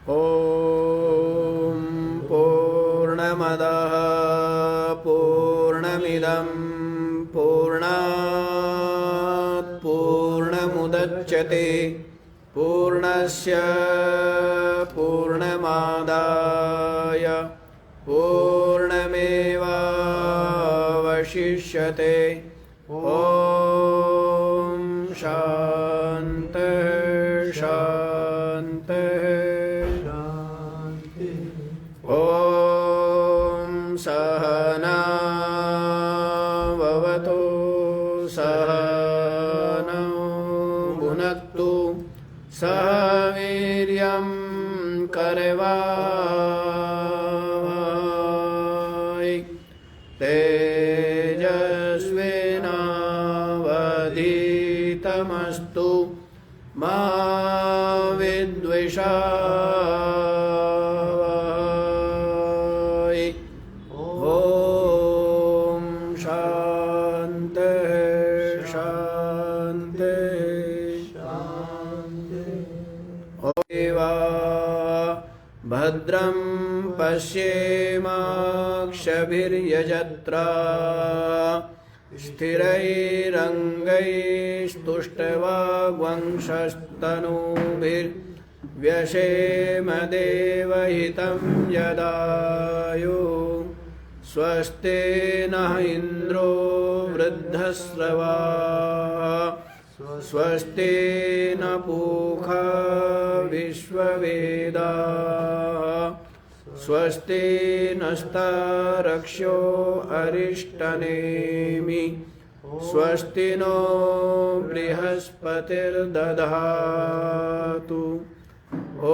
ॐ पूर्णमदः पूर्णमिदं पूर्णात् पूर्णमुदच्यते पूर्णस्य पूर्णमादाय पूर्णमेवावशिष्यते। ॐ शान्तिः शान्तिः शान्तिः। ॐ सहना भवतु सहनौ भुनक्तु सह वीर्यं करवावहै तेजस्विनावधीतमस्तु मा विद्विषावहै। ॐ शान्तिः शान्तिः शान्तिः। भद्रं पश्येमाक्षभिर्यजत्रा स्थिरैरङ्गैस्तुष्टवाग्वंशस्तनूभिर्व्यशेम देवहितं यदायु। स्वस्ति नः इन्द्रो वृद्धश्रवाः स्वस्ति न पूषा विश्ववेदाः स्वस्ति नस्तारक्ष्यो अरिष्टनेमि स्वस्ति नो बृहस्पतिर्दधातु। ॐ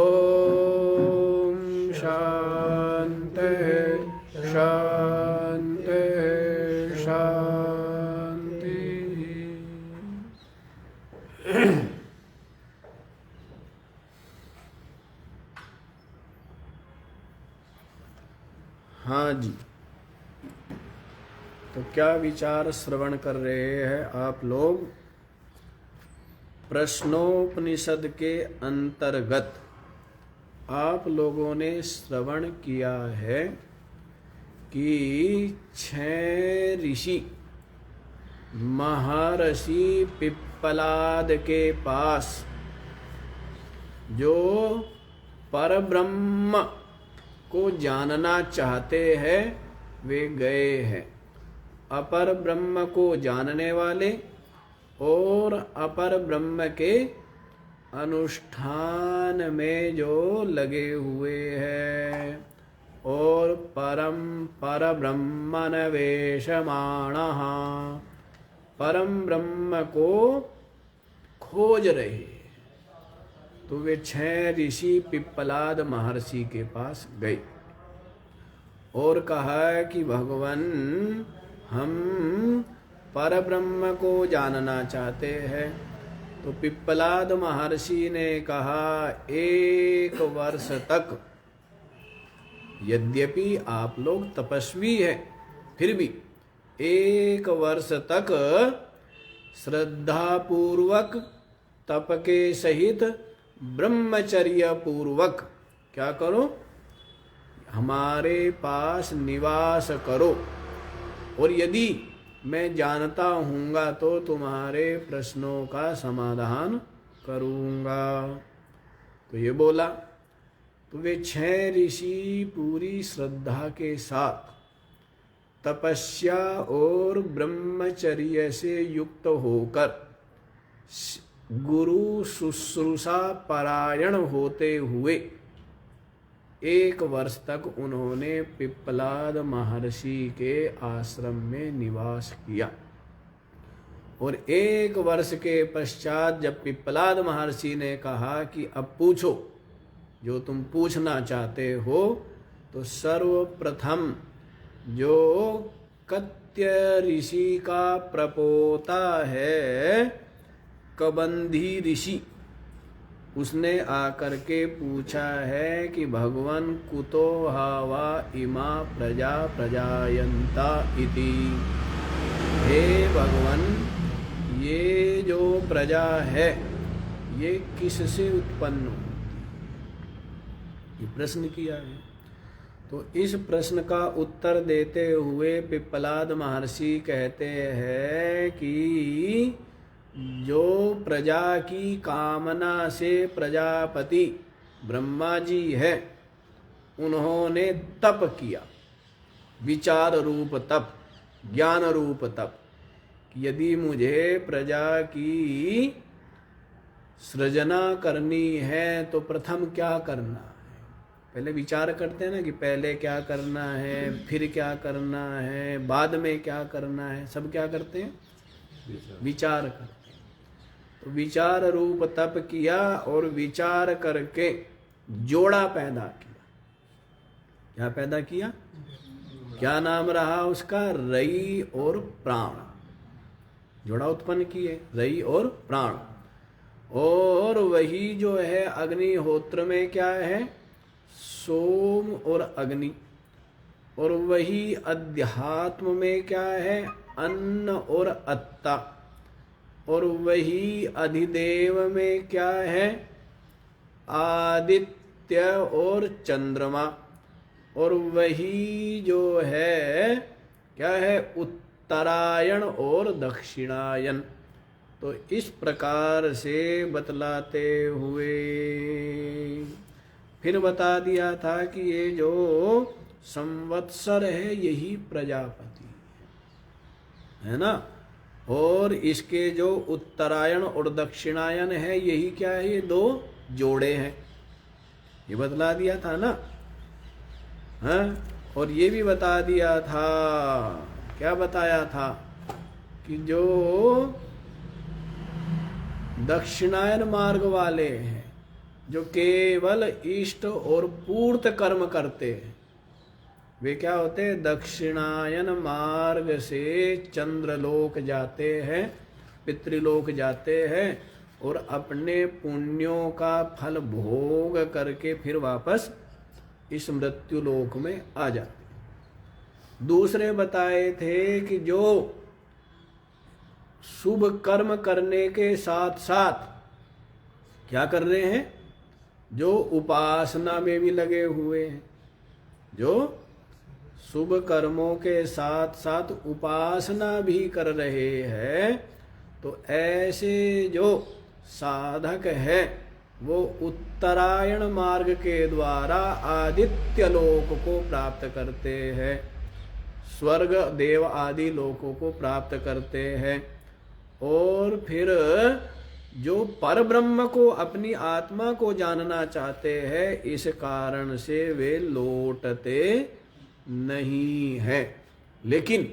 शान्तिः शान्तिः शान्तिः। हाँ जी, तो क्या विचार श्रवण कर रहे हैं आप लोग? प्रश्नोपनिषद के अंतर्गत आप लोगों ने श्रवण किया है कि 6 ऋषि महर्षि पिप्पलाद के पास जो परब्रह्म को जानना चाहते हैं वे गए हैं। अपर ब्रह्म को जानने वाले और अपर ब्रह्म के अनुष्ठान में जो लगे हुए हैं और पर ब्रह्मन्वेषमाणः परम ब्रह्म को खोज रहे हैं। तो वे 6 ऋषि पिप्पलाद महर्षि के पास गए और कहा कि भगवान हम परब्रह्म को जानना चाहते हैं। तो पिप्पलाद महर्षि ने कहा 1 वर्ष तक, यद्यपि आप लोग तपस्वी हैं फिर भी 1 वर्ष तक श्रद्धा पूर्वक तप के सहित ब्रह्मचर्य पूर्वक क्या करो, हमारे पास निवास करो, और यदि मैं जानता हूँगा तो तुम्हारे प्रश्नों का समाधान करूँगा। तो ये बोला। तो वे 6 ऋषि पूरी श्रद्धा के साथ तपस्या और ब्रह्मचर्य से युक्त होकर गुरु शुश्रूषा परायण होते हुए 1 वर्ष तक उन्होंने पिप्पलाद महर्षि के आश्रम में निवास किया। और 1 वर्ष के पश्चात जब पिप्पलाद महर्षि ने कहा कि अब पूछो जो तुम पूछना चाहते हो, तो सर्वप्रथम जो कत्य ऋषि का प्रपोता है कबंधी ऋषि, उसने आकर के पूछा है कि भगवान कुतो हावा इमा प्रजा प्रजायन्ता इति। हे भगवान, ये जो प्रजा है ये किससे उत्पन्न होती? ये प्रश्न किया है। तो इस प्रश्न का उत्तर देते हुए पिप्पलाद महर्षि कहते हैं कि जो प्रजा की कामना से प्रजापति ब्रह्मा जी है, उन्होंने तप किया, विचार रूप तप, ज्ञान रूप तप, कि यदि मुझे प्रजा की सृजना करनी है तो प्रथम क्या करना है। पहले विचार करते हैं ना कि पहले क्या करना है, फिर क्या करना है, बाद में क्या करना है, सब क्या करते हैं, विचार करते हैं। तो विचार रूप तप किया और विचार करके जोड़ा पैदा किया। क्या पैदा किया, क्या नाम रहा उसका, रई और प्राण। जोड़ा उत्पन्न किए, रई और प्राण। और वही जो है अग्निहोत्र में क्या है, सोम और अग्नि। और वही अध्यात्म में क्या है, अन्न और अत्ता। और वही अधिदेव में क्या है, आदित्य और चंद्रमा। और वही जो है क्या है, उत्तरायण और दक्षिणायन। तो इस प्रकार से बतलाते हुए फिर बता दिया था कि ये जो संवत्सर है यही प्रजापति है ना। और इसके जो उत्तरायण और दक्षिणायन है यही क्या है, ये दो जोड़े हैं, ये बतला दिया था ना। हाँ, और ये भी बता दिया था, क्या बताया था, कि जो दक्षिणायन मार्ग वाले हैं, जो केवल इष्ट और पूर्त कर्म करते हैं, वे क्या होते हैं, दक्षिणायन मार्ग से चंद्रलोक जाते हैं, पितृलोक जाते हैं और अपने पुण्यों का फल भोग करके फिर वापस इस मृत्यु लोक में आ जाते। दूसरे बताए थे कि जो शुभ कर्म करने के साथ साथ क्या कर रहे हैं, जो उपासना में भी लगे हुए हैं, जो शुभ कर्मों के साथ साथ उपासना भी कर रहे हैं, तो ऐसे जो साधक है वो उत्तरायण मार्ग के द्वारा आदित्य लोक को प्राप्त करते हैं, स्वर्ग देव आदि लोकों को प्राप्त करते हैं। और फिर जो परब्रह्म को, अपनी आत्मा को जानना चाहते हैं, इस कारण से वे लौटते नहीं है। लेकिन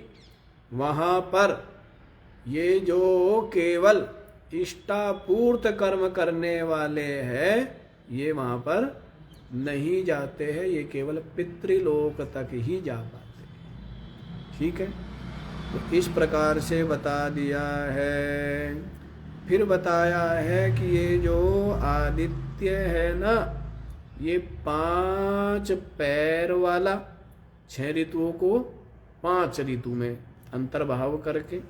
वहां पर ये जो केवल इष्टापूर्त कर्म करने वाले हैं, ये वहां पर नहीं जाते हैं, ये केवल पितृलोक तक ही जा पाते हैं। ठीक है, तो इस प्रकार से बता दिया है। फिर बताया है कि ये जो आदित्य है ना, ये 5 पैर वाला, 6 ऋतुओं को 5 ऋतु में अंतर्भाव करके,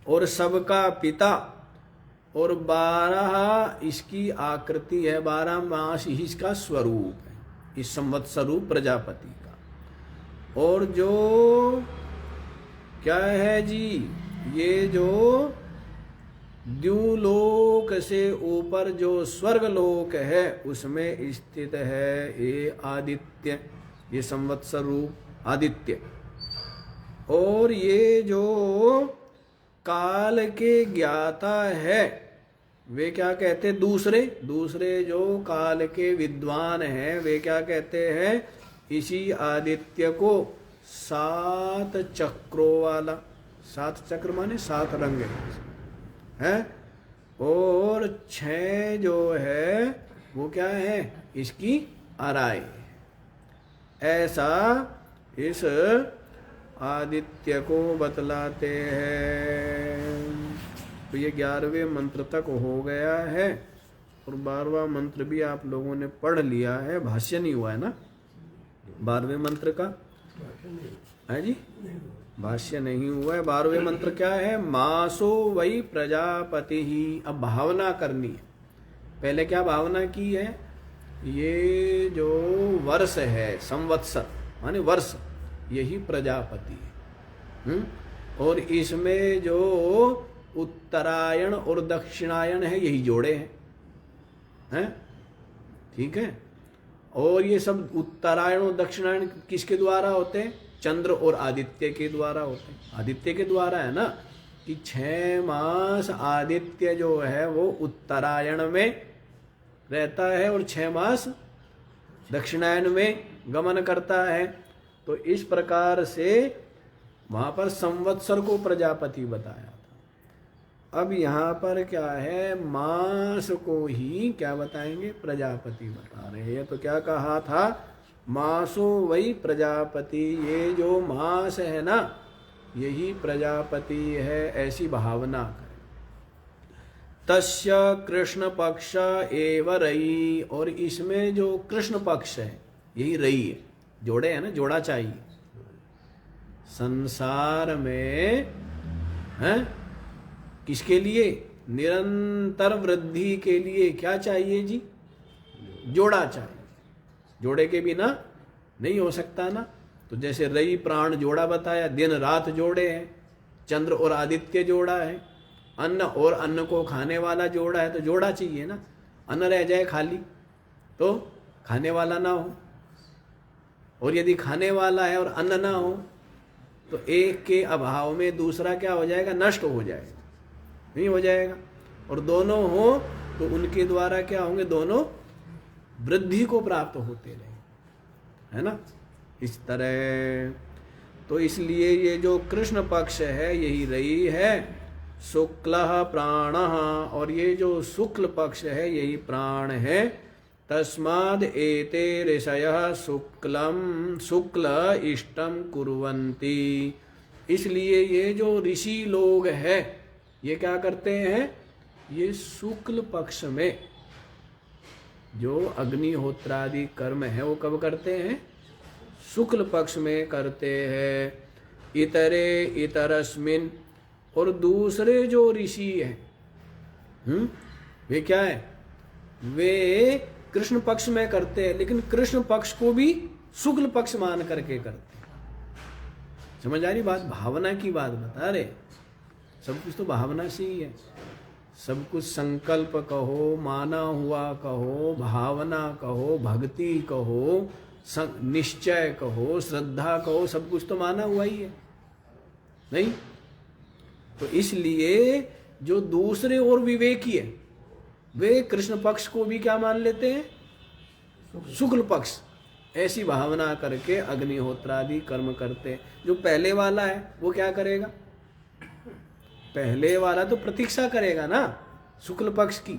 और सबका पिता, और 12 इसकी आकृति है, 12 मास ही इसका स्वरूप है, इस संवत्सरूप प्रजापति का। और जो क्या है जी, ये जो द्युलोक से ऊपर जो स्वर्ग लोक है उसमें स्थित है ये आदित्य, ये संवत्सर रूप आदित्य। और ये जो काल के ज्ञाता है वे क्या कहते हैं, दूसरे जो काल के विद्वान हैं वे क्या कहते हैं, इसी आदित्य को 7 चक्रों वाला, 7 चक्र माने 7 रंग है, और 6 जो है वो क्या है, इसकी आराई। ऐसा इस आदित्य को बतलाते हैं। तो ये 11वें मंत्र तक हो गया है, और 12वां मंत्र भी आप लोगों ने पढ़ लिया है, भाष्य नहीं हुआ है ना 12वें मंत्र का, है जी, भाष्य नहीं हुआ है। 12वें मंत्र क्या है, मासो वही प्रजापति ही। अब भावना करनी है, पहले क्या भावना की है ये जो वर्ष है, संवत्सर माने वर्ष, यही प्रजापति है। और इसमें जो उत्तरायण और दक्षिणायन है, यही जोड़े हैं? ठीक है। और ये सब उत्तरायण और दक्षिणायन किसके द्वारा होते हैं? चंद्र और आदित्य के द्वारा होते हैं। आदित्य के द्वारा है ना, कि 6 मास आदित्य जो है वो उत्तरायण में रहता है और 6 मास दक्षिणायन में गमन करता है। तो इस प्रकार से वहां पर संवत्सर को प्रजापति बताया था। अब यहाँ पर क्या है, मास को ही क्या बताएंगे? प्रजापति बता रहे हैं। तो क्या कहा था? मासो वही प्रजापति, ये जो मास है ना, यही प्रजापति है, ऐसी भावना करें। तस्य कृष्ण पक्ष एव रई, और इसमें जो कृष्ण पक्ष है यही रई है। जोड़े है ना, जोड़ा चाहिए। संसार में है किसके लिए? निरंतर वृद्धि के लिए क्या चाहिए जी? जोड़ा चाहिए। जोड़े के बिना नहीं हो सकता ना। तो जैसे रई प्राण जोड़ा बताया, दिन रात जोड़े हैं, चंद्र और आदित्य जोड़ा है, अन्न और अन्न को खाने वाला जोड़ा है, तो जोड़ा चाहिए ना। अन्न रह जाए खाली तो खाने वाला ना हो, और यदि खाने वाला है और अन्न ना हो तो एक के अभाव में दूसरा क्या हो जाएगा? नष्ट हो जाएगा, नहीं हो जाएगा। और दोनों हो तो उनके द्वारा क्या होंगे? दोनों वृद्धि को प्राप्त होते रहे, है ना। इस तरह तो इसलिए ये जो कृष्ण पक्ष है यही रई है, शुक्ल प्राण, और ये जो शुक्ल पक्ष है यही प्राण है। तस्माद् एते ऋषयः शुक्लम शुक्ल इष्टम कुर्वन्ति, इसलिए ये जो ऋषि लोग हैं ये क्या करते हैं? ये शुक्ल पक्ष में जो अग्निहोत्रादि कर्म है वो कब करते हैं? शुक्ल पक्ष में करते हैं। इतरे इतरस्मिन, और दूसरे जो ऋषि हैं वे क्या है? वे कृष्ण पक्ष में करते हैं, लेकिन कृष्ण पक्ष को भी शुक्ल पक्ष मान करके करते हैं। समझ आ रही बात? भावना की बात बता रहे। सब कुछ तो भावना से ही है। सब कुछ संकल्प कहो, माना हुआ कहो, भावना कहो, भक्ति कहो, निश्चय कहो, श्रद्धा कहो, सब कुछ तो माना हुआ ही है, नहीं? तो इसलिए जो दूसरे और विवेकी है वे कृष्ण पक्ष को भी क्या मान लेते हैं? शुक्ल पक्ष। ऐसी भावना करके अग्निहोत्रादि कर्म करते हैं। जो पहले वाला है वो क्या करेगा? पहले वाला तो प्रतीक्षा करेगा ना शुक्ल पक्ष की,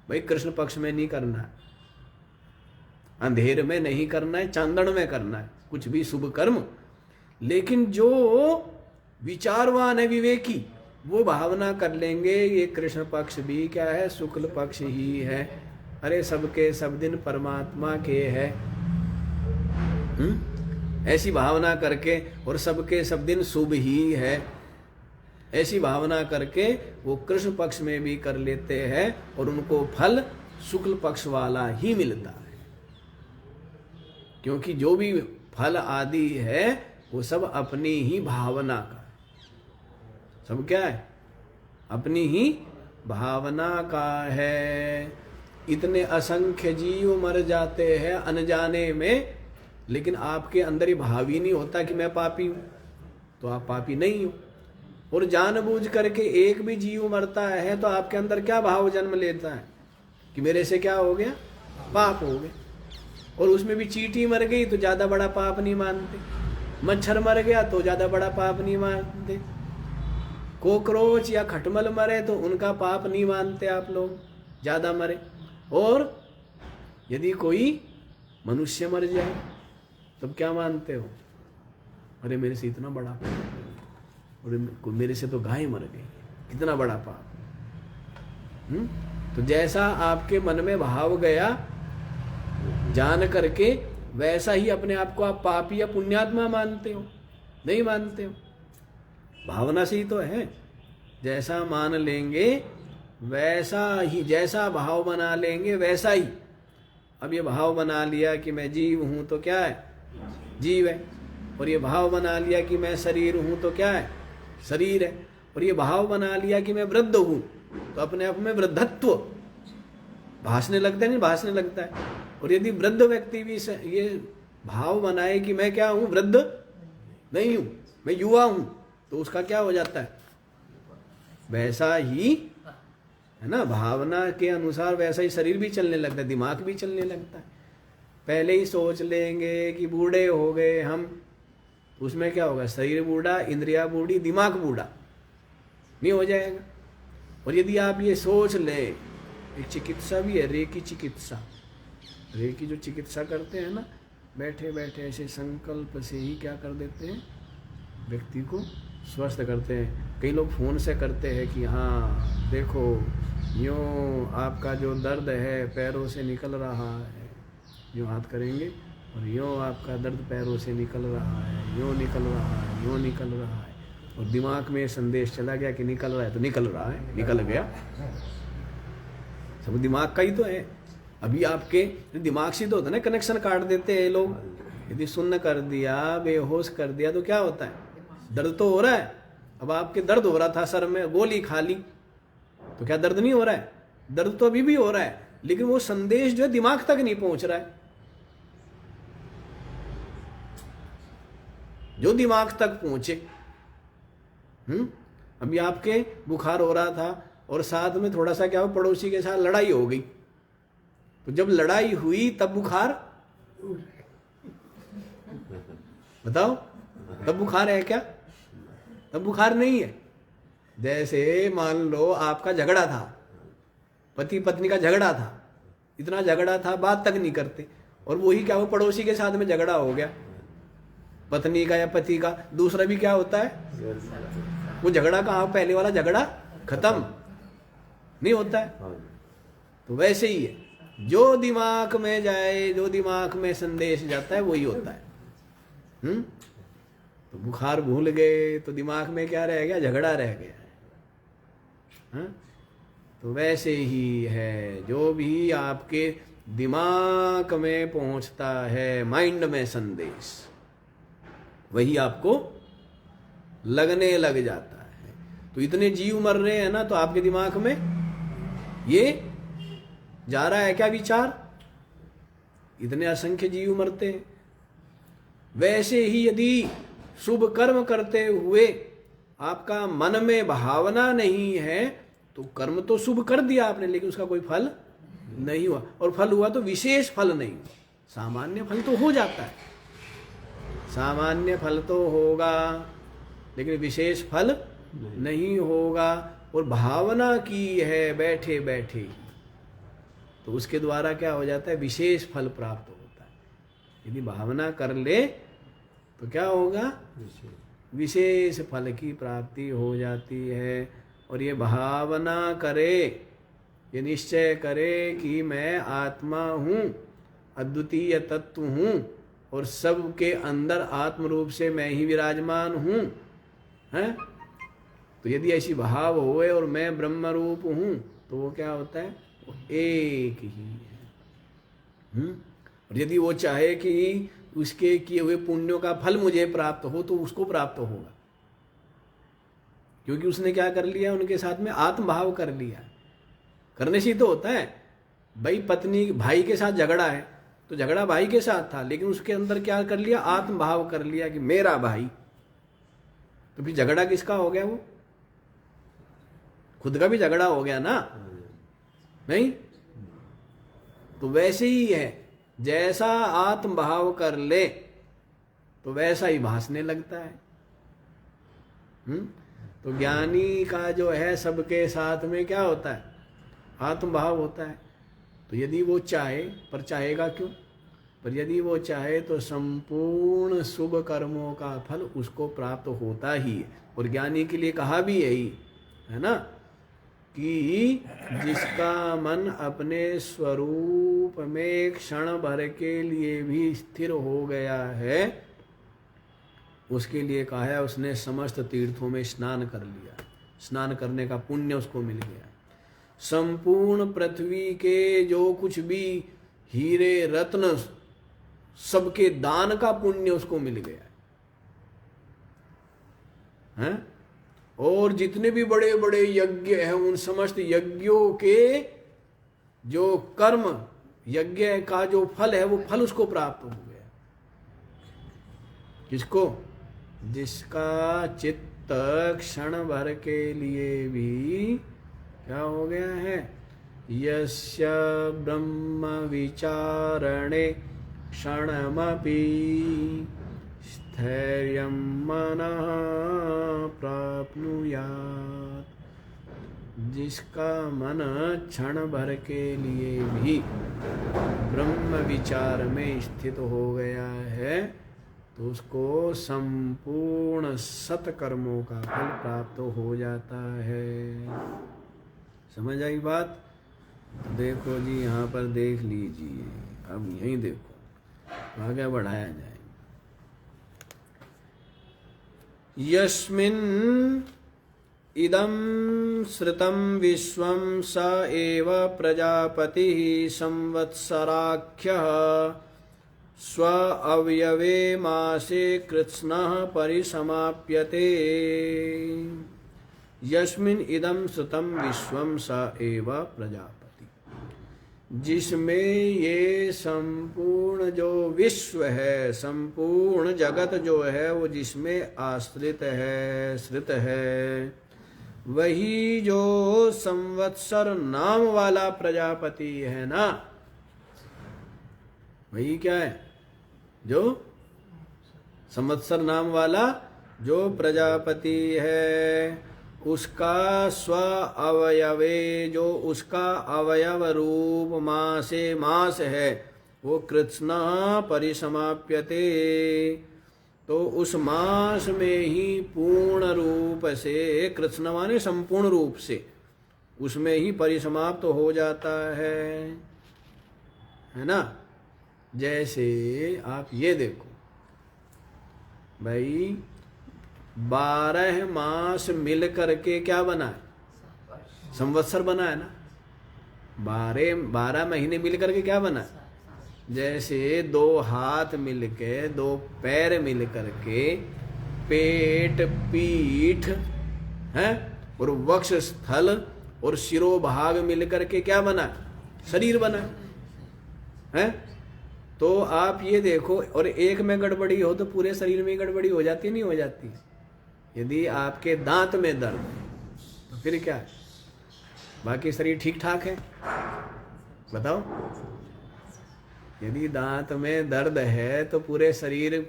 भाई कृष्ण पक्ष में नहीं करना है, अंधेर में नहीं करना है, चांदन में करना है कुछ भी शुभ कर्म। लेकिन जो विचारवान है, विवेकी, वो भावना कर लेंगे ये कृष्ण पक्ष भी क्या है? शुक्ल पक्ष ही है। अरे सबके सब दिन परमात्मा के है, ऐसी भावना करके, और सबके सब दिन शुभ ही है, ऐसी भावना करके वो कृष्ण पक्ष में भी कर लेते हैं और उनको फल शुक्ल पक्ष वाला ही मिलता है। क्योंकि जो भी फल आदि है वो सब अपनी ही भावना का, सब क्या है? अपनी ही भावना का है। इतने असंख्य जीव मर जाते हैं अनजाने में, लेकिन आपके अंदर ही भाव ही नहीं होता कि मैं पापी हूं, तो आप पापी नहीं हो। और जानबूझ करके एक भी जीव मरता है तो आपके अंदर क्या भाव जन्म लेता है कि मेरे से क्या हो गया? पाप हो गया। और उसमें भी चींटी मर गई तो ज्यादा बड़ा पाप नहीं मानते, मच्छर मर गया तो ज्यादा बड़ा पाप नहीं मानते, कोकरोच या खटमल मरे तो उनका पाप नहीं मानते आप लोग, ज्यादा मरे। और यदि कोई मनुष्य मर जाए तब क्या मानते हो? अरे मेरे से इतना बड़ा पाप, और मेरे से तो गाय मर गई, कितना बड़ा पाप। तो जैसा आपके मन में भाव गया जान करके, वैसा ही अपने आप को आप पापी या पुण्यात्मा मानते हो? नहीं मानते हो। भावना से ही तो है। जैसा मान लेंगे वैसा ही, जैसा भाव बना लेंगे वैसा ही अब ये भाव बना लिया कि मैं जीव हूं तो क्या है, जीव है। और ये भाव बना लिया कि मैं शरीर हूं तो क्या है, शरीर है। और ये भाव बना लिया कि मैं वृद्ध हूं तो अपने आप में वृद्धत्व भासने लगता है, नहीं भासने लगता है। और यदि वृद्ध व्यक्ति भी ये भाव बनाए कि मैं क्या हूं, वृद्ध नहीं हूं, मैं युवा हूं, तो उसका क्या हो जाता है, वैसा ही है ना, भावना के अनुसार वैसा ही शरीर भी चलने लगता है, दिमाग भी चलने लगता है। पहले ही सोच लेंगे कि बूढ़े हो गए हम, तो उसमें क्या होगा, शरीर बूढ़ा, इंद्रिया बूढ़ी, दिमाग बूढ़ा नहीं हो जाएगा। और यदि आप ये सोच ले, एक चिकित्सा भी है, रेकी चिकित्सा, रेकी जो चिकित्सा करते हैं ना, बैठे बैठे ऐसे संकल्प से ही क्या कर देते हैं, व्यक्ति को स्वस्थ करते हैं। कई लोग फोन से करते हैं कि हाँ देखो यूँ आपका जो दर्द है पैरों से निकल रहा है, यूँ हाथ करेंगे और यूँ आपका दर्द पैरों से निकल रहा है, यूँ निकल रहा है, यूँ निकल रहा है। और दिमाग में संदेश चला गया कि निकल रहा है, तो निकल रहा है, निकल गया, सब दिमाग का ही तो है। अभी आपके दिमाग से तो होता है ना, कनेक्शन काट देते हैं लोग। यदि शून्य कर दिया, बेहोश कर दिया तो क्या होता है, दर्द तो हो रहा है। अब आपके दर्द हो रहा था सर में, गोली खा ली तो क्या दर्द नहीं हो रहा है, दर्द तो अभी भी हो रहा है, लेकिन वो संदेश जो है दिमाग तक नहीं पहुंच रहा है। जो दिमाग तक पहुंचे। अभी आपके बुखार हो रहा था और साथ में थोड़ा सा क्या हो, पड़ोसी के साथ लड़ाई हो गई, तो जब लड़ाई हुई तब बुखार, बताओ तब बुखार है क्या, तब बुखार नहीं है। जैसे मान लो आपका झगड़ा था, पति पत्नी का झगड़ा था, इतना झगड़ा था बात तक नहीं करते, और वही क्या हो, पड़ोसी के साथ में झगड़ा हो गया पत्नी का या पति का, दूसरा भी क्या होता है, वो झगड़ा कहाँ, पहले वाला झगड़ा खत्म नहीं होता है। तो वैसे ही है, जो दिमाग में जाए, जो दिमाग में संदेश जाता है वही होता है। तो बुखार भूल गए तो दिमाग में क्या रह गया, झगड़ा रह गया। तो वैसे ही है, जो भी आपके दिमाग में पहुंचता है, माइंड में संदेश, वही आपको लगने लग जाता है। तो इतने जीव मर रहे हैं ना, तो आपके दिमाग में ये जा रहा है क्या विचार, इतने असंख्य जीव मरते हैं। वैसे ही यदि शुभ कर्म करते हुए आपका मन में भावना नहीं है, तो कर्म तो शुभ कर दिया आपने, लेकिन उसका कोई फल नहीं हुआ, और फल हुआ तो विशेष फल नहीं हुआ। सामान्य फल तो हो जाता है, सामान्य फल तो होगा, लेकिन विशेष फल नहीं होगा। और भावना की है बैठे बैठे, तो उसके द्वारा क्या हो जाता है, विशेष फल प्राप्त होता है। यदि भावना कर ले तो क्या होगा, विशेष फल की प्राप्ति हो जाती है। और ये भावना करे, ये निश्चय करे कि मैं आत्मा हूँ, अद्वितीय तत्व हूँ, और सबके अंदर आत्म रूप से मैं ही विराजमान हूँ, हैं। तो यदि ऐसी भाव होए और मैं ब्रह्म रूप हूँ, तो वो क्या होता है, वो एक ही है। और यदि वो चाहे कि उसके किए हुए पुण्यों का फल मुझे प्राप्त हो, तो उसको प्राप्त होगा, क्योंकि उसने क्या कर लिया, उनके साथ में आत्म भाव कर लिया। करने से तो होता है, भाई पत्नी भाई के साथ झगड़ा है, तो झगड़ा भाई के साथ था, लेकिन उसके अंदर क्या कर लिया, आत्म भाव कर लिया कि मेरा भाई। तो फिर झगड़ा किसका हो गया, वो खुद का भी झगड़ा हो गया ना, नहीं। तो वैसे ही है, जैसा आत्म भाव कर ले तो वैसा ही भासने लगता है। तो ज्ञानी का जो है सबके साथ में क्या होता है, आत्म भाव होता है। तो यदि वो चाहे, पर चाहेगा क्यों, पर यदि वो चाहे तो संपूर्ण शुभ कर्मों का फल उसको प्राप्त होता ही है। और ज्ञानी के लिए कहा भी यही है ना, कि जिसका मन अपने स्वरूप में क्षण भर के लिए भी स्थिर हो गया है, उसके लिए कहा है उसने समस्त तीर्थों में स्नान कर लिया, स्नान करने का पुण्य उसको मिल गया। संपूर्ण पृथ्वी के जो कुछ भी हीरे रत्न सबके दान का पुण्य उसको मिल गया है। और जितने भी बड़े बड़े यज्ञ हैं उन समस्त यज्ञों के जो कर्म, यज्ञ का जो फल है वो फल उसको प्राप्त हो गया। किसको? जिसका चित्त क्षण भर के लिए भी क्या हो गया है? यस्य ब्रह्म विचारणे क्षणमपि स्थैर्यं मनः प्राप्नुयात्। जिसका मन क्षण भर के लिए भी ब्रह्म विचार में स्थित हो गया है तो उसको संपूर्ण सत्कर्मों का फल प्राप्त हो जाता है। समझ आई बात? देखो जी, यहाँ पर देख लीजिए, अब यहीं देखो, आगे बढ़ाया जाए। यस्मिन् इदं श्रुतं विश्वं स एव प्रजापतिः संवत्सराख्यः स्व अवयवे मासे कृत्स्नः परिसमाप्यते। यस्मिन् इदं श्रुतं विश्वं स एव प्रजापति, जिसमें ये संपूर्ण जो विश्व है, संपूर्ण जगत जो है वो जिसमें आश्रित है, श्रित है, वही जो संवत्सर नाम वाला प्रजापति है ना, वही क्या है? जो संवत्सर नाम वाला जो प्रजापति है उसका स्व अवयवे, जो उसका अवयव रूप मासे मास है, वो कृत्स्न परिसमाप्यते, तो उस मास में ही पूर्ण रूप से, कृत्स्न माने संपूर्ण रूप से, उसमें ही परिसमाप्त हो जाता है ना। जैसे आप ये देखो भाई, 12 मास मिल करके क्या बना है? संवत्सर बना है ना। 12 महीने मिल करके क्या बना? जैसे 2 हाथ मिलके, 2 पैर मिल करके, पेट, पीठ है और वक्ष स्थल और शिरोभाग मिल करके क्या बना? शरीर बना है। तो आप ये देखो, और एक में गड़बड़ी हो तो पूरे शरीर में गड़बड़ी हो जाती है, नहीं हो जाती? यदि आपके दांत में दर्द है तो फिर क्या, बाकी शरीर ठीक ठाक है? बताओ। यदि दांत में दर्द है तो पूरे शरीर,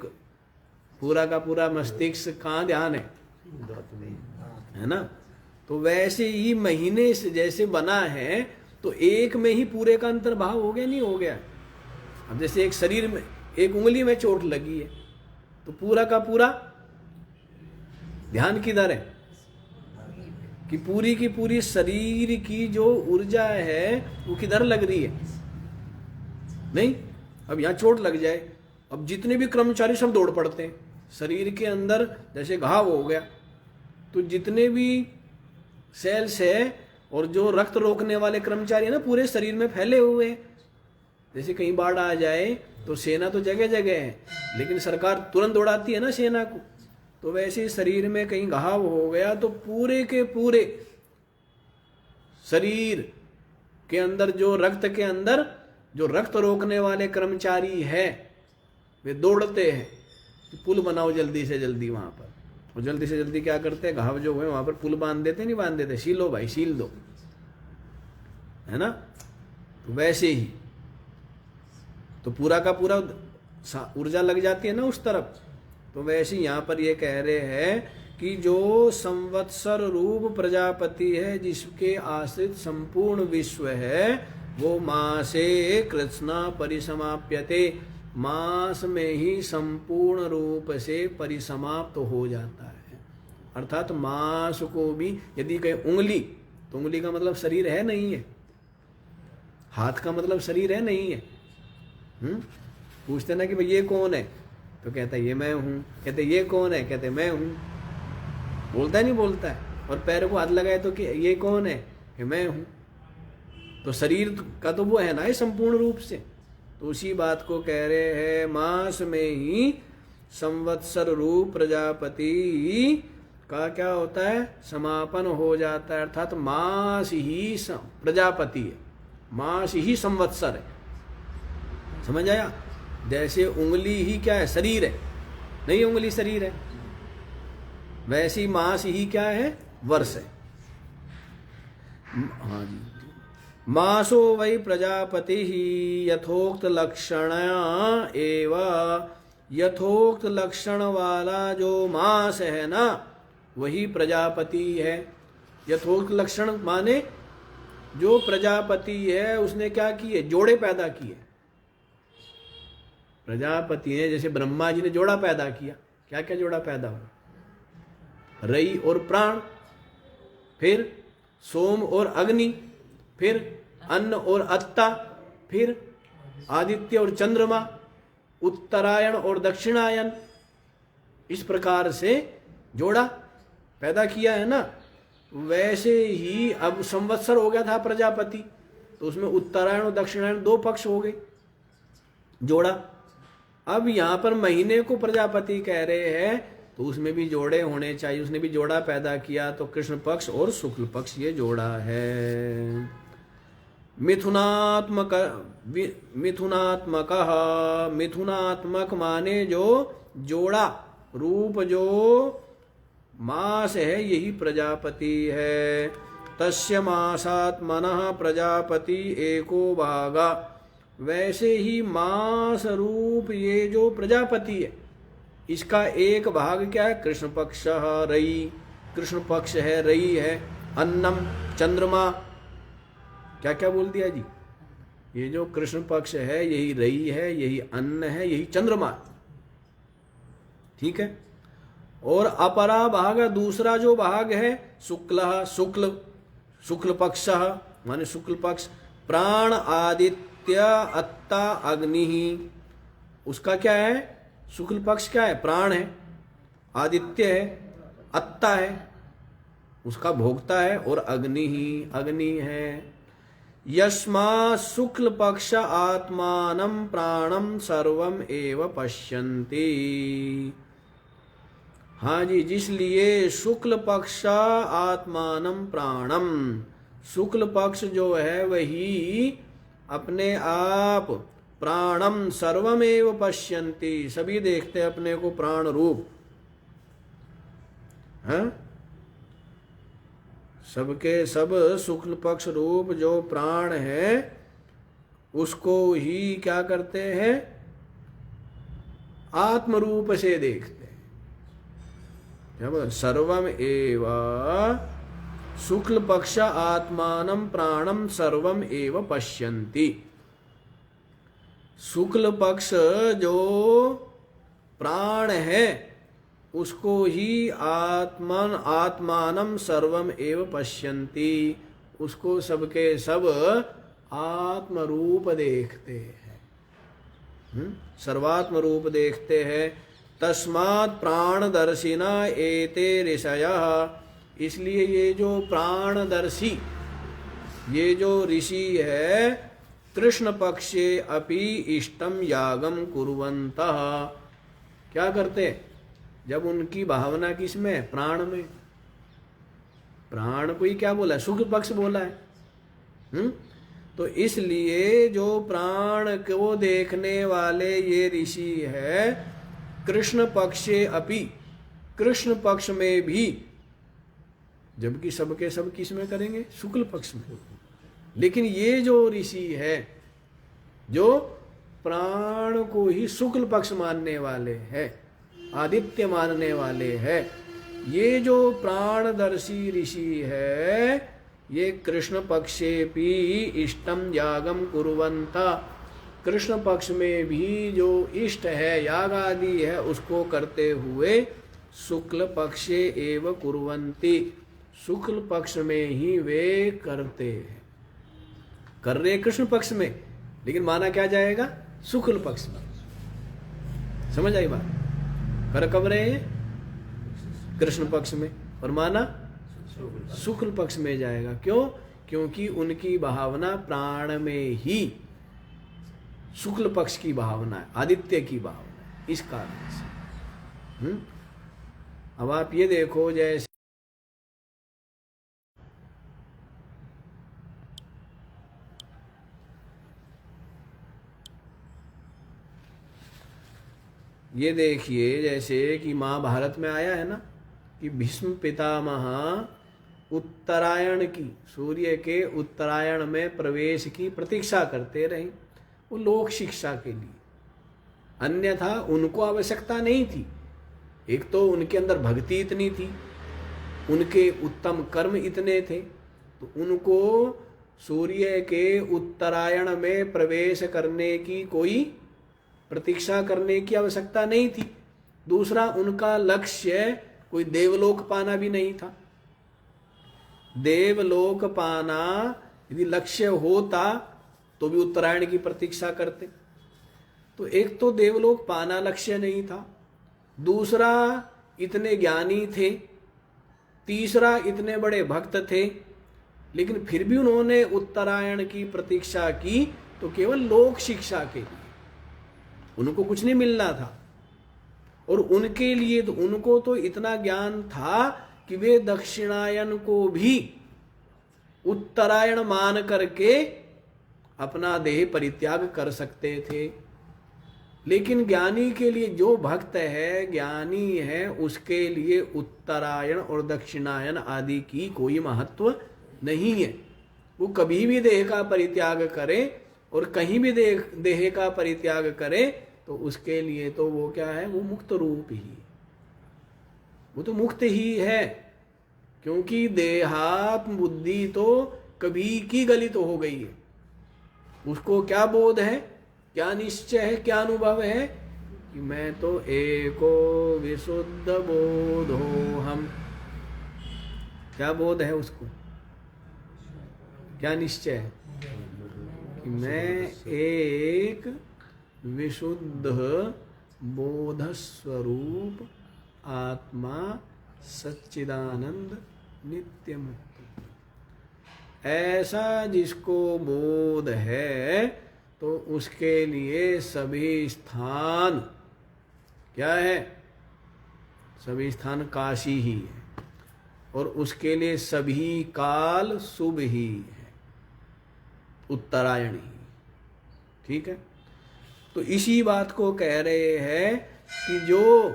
पूरा का पूरा मस्तिष्क कहाँ ध्यान है ना। तो वैसे ही महीने से जैसे बना है तो एक में ही पूरे का अंतर्भाव हो गया, नहीं हो गया? अब जैसे एक शरीर में एक उंगली में चोट लगी है तो पूरा का पूरा ध्यान किधर है? कि पूरी की पूरी शरीर की जो ऊर्जा है वो किधर लग रही है? नहीं। अब यहाँ चोट लग जाए, अब जितने भी कर्मचारी सब दौड़ पड़ते हैं शरीर के अंदर। जैसे घाव हो गया तो जितने भी सेल्स है और जो रक्त रोकने वाले कर्मचारी है ना, पूरे शरीर में फैले हुए हैं। जैसे कहीं बाढ़ आ जाए तो सेना तो जगह जगह है, लेकिन सरकार तुरंत दौड़ाती है ना सेना को। तो वैसे शरीर में कहीं घाव हो गया तो पूरे के पूरे शरीर के अंदर जो रक्त के अंदर जो रक्त रोकने वाले कर्मचारी है वे दौड़ते हैं कि पुल बनाओ जल्दी से जल्दी वहां पर। और जल्दी से जल्दी क्या करते हैं? घाव जो हुए वहां पर पुल बांध देते, नहीं बांध देते? सीलो भाई, सील दो, है ना। तो वैसे ही तो पूरा का पूरा ऊर्जा लग जाती है ना उस तरफ। तो वैसे यहाँ पर ये कह रहे हैं कि जो संवत्सर रूप प्रजापति है, जिसके आश्रित संपूर्ण विश्व है, वो मासे कृत्स्न परिसमाप्यते, मास में ही संपूर्ण रूप से परिसमाप्त हो जाता है। अर्थात मास को भी यदि कहे उंगली, तो उंगली का मतलब शरीर है नहीं है, हाथ का मतलब शरीर है नहीं है। पूछते ना कि भाई ये कौन है, तो कहता है ये मैं हूँ। कहते ये कौन है, कहते मैं हूँ। बोलता है नहीं बोलता है। और पैर को हाथ लगाए तो कि ये कौन है, कि मैं हूँ। तो शरीर का तो वो है ना ये संपूर्ण रूप से, तो उसी बात को कह रहे हैं, मास में ही संवत्सर रूप प्रजापति का क्या होता है, समापन हो जाता है। अर्थात मास ही प्रजापति है, मास ही संवत्सर है। समझ आया? जैसे उंगली ही क्या है, शरीर है, नहीं उंगली शरीर है, वैसी मास ही क्या है, वर्ष है। हाँ जी। मासो वै प्रजापति ही यथोक्त लक्षण एवं, यथोक्त लक्षण वाला जो मास है ना, वही प्रजापति है। यथोक्त लक्षण माने जो प्रजापति है उसने क्या किए, जोड़े पैदा किए। प्रजापति ने, जैसे ब्रह्मा जी ने जोड़ा पैदा किया, क्या क्या जोड़ा पैदा हुआ, रई और प्राण, फिर सोम और अग्नि, फिर अन्न और अत्ता, फिर आदित्य और चंद्रमा, उत्तरायण और दक्षिणायन। इस प्रकार से जोड़ा पैदा किया है ना। वैसे ही अब संवत्सर हो गया था प्रजापति, तो उसमें उत्तरायण और दक्षिणायन दो पक्ष हो गए, जोड़ा। अब यहाँ पर महीने को प्रजापति कह रहे हैं, तो उसमें भी जोड़े होने चाहिए, उसने भी जोड़ा पैदा किया। तो कृष्ण पक्ष और शुक्ल पक्ष ये जोड़ा है। मिथुनात्मक, मिथुनात्मक, मिथुनात्मक माने जो जोड़ा रूप जो मास है, यही प्रजापति है। तस्य मासात् मनः प्रजापति एको भागा। वैसे ही मास रूप ये जो प्रजापति है, इसका एक भाग क्या है, कृष्ण पक्ष रई, कृष्ण पक्ष है, रई है, अन्नम चंद्रमा। क्या क्या बोल दिया जी, ये जो कृष्ण पक्ष है यही रई है, यही अन्न है, यही चंद्रमा। ठीक है। और अपरा भाग, दूसरा जो भाग है शुक्ल, शुक्ल, शुक्ल पक्ष माने शुक्ल पक्ष, प्राण आदित्य अत्ता अग्नि। उसका क्या है, शुक्ल पक्ष क्या है, प्राण है, आदित्य है, अत्ता है, उसका भोक्ता है, और अग्नि ही अग्नि है। यस्मा शुक्ल पक्ष आत्मानं प्राणम सर्वम एव पश्यन्ति। हाँ जी, जिसलिए शुक्ल पक्ष आत्मानं प्राणम, शुक्ल पक्ष जो है वही अपने आप प्राणम सर्वमेव पश्यन्ति, सभी देखते अपने को प्राण रूप। हैं, सबके सब शुक्ल पक्ष रूप जो प्राण है उसको ही क्या करते हैं, आत्म रूप से देखते हैं। क्या बोला, सर्वम एव शुक्ल पक्ष आत्मानं प्राणम सर्वम एव पश्यन्ति। शुक्ल पक्ष जो प्राण है उसको ही आत्मानं सर्वम एव पश्यन्ति, उसको सबके सब आत्म रूप देखते हैं, सर्वात्म रूप देखते हैं। तस्मात् प्राणदर्शिना एते ऋषयः, इसलिए ये जो प्राणदर्शी ये जो ऋषि है, कृष्ण पक्षे अपि इष्टम यागम कुर्वन्तः। क्या करते, जब उनकी भावना किसमें, प्राण में, प्राण को ही क्या बोला, शुक्ल पक्ष बोला है। तो इसलिए जो प्राण को देखने वाले ये ऋषि है, कृष्ण पक्षे अपि, कृष्ण पक्ष में भी, जबकि सबके सब किस में करेंगे, शुक्ल पक्ष में। लेकिन ये जो ऋषि है जो प्राण को ही शुक्ल पक्ष मानने वाले हैं, आदित्य मानने वाले हैं, ये जो प्राणदर्शी ऋषि है, ये कृष्ण पक्षे भी इष्टम यागम कुर्वन्ता, कृष्ण पक्ष में भी जो इष्ट है, याग आदि है, उसको करते हुए शुक्ल पक्षे एव कुर्वन्ति, शुक्ल पक्ष में ही वे करते हैं। कर रहे कृष्ण पक्ष में, लेकिन माना क्या जाएगा, शुक्ल पक्ष में। समझ आई बात, कर कब रहे हैं, कृष्ण पक्ष में, और माना शुक्ल पक्ष में जाएगा। क्यों, क्योंकि उनकी भावना प्राण में ही शुक्ल पक्ष की भावना है, आदित्य की भावना है, इस कारण से। अब आप ये देखो, जैसे ये देखिए, जैसे कि महाभारत में आया है ना कि भीष्म पितामह उत्तरायण की, सूर्य के उत्तरायण में प्रवेश की प्रतीक्षा करते रहे, वो लोक शिक्षा के लिए, अन्यथा उनको आवश्यकता नहीं थी। एक तो उनके अंदर भक्ति इतनी थी, उनके उत्तम कर्म इतने थे, तो उनको सूर्य के उत्तरायण में प्रवेश करने की कोई प्रतीक्षा करने की आवश्यकता नहीं थी। दूसरा, उनका लक्ष्य कोई देवलोक पाना भी नहीं था। देवलोक पाना यदि लक्ष्य होता तो भी उत्तरायण की प्रतीक्षा करते। तो एक तो देवलोक पाना लक्ष्य नहीं था, दूसरा इतने ज्ञानी थे, तीसरा इतने बड़े भक्त थे, लेकिन फिर भी उन्होंने उत्तरायण की प्रतीक्षा की तो केवल लोक शिक्षा के लिए, उनको कुछ नहीं मिलना था। और उनके लिए तो, उनको तो इतना ज्ञान था कि वे दक्षिणायन को भी उत्तरायण मान करके अपना देह परित्याग कर सकते थे। लेकिन ज्ञानी के लिए, जो भक्त है, ज्ञानी है, उसके लिए उत्तरायण और दक्षिणायन आदि की कोई महत्व नहीं है। वो कभी भी देह का परित्याग करे और कहीं भी देह का परित्याग करे तो उसके लिए तो वो क्या है, वो मुक्त रूप ही, वो तो मुक्त ही है। क्योंकि देहात्म बुद्धि तो कभी की गलित हो गई है। उसको क्या बोध है, क्या निश्चय है, क्या अनुभव है कि मैं तो एको विशुद्ध बोधो हम। क्या बोध है उसको, क्या निश्चय है कि मैं एक विशुद्ध बोध स्वरूप आत्मा सच्चिदानंद नित्य मुक्त। ऐसा जिसको बोध है तो उसके लिए सभी स्थान क्या है, सभी स्थान काशी ही है, और उसके लिए सभी काल शुभ ही है, उत्तरायण ही। ठीक है, तो इसी बात को कह रहे हैं कि जो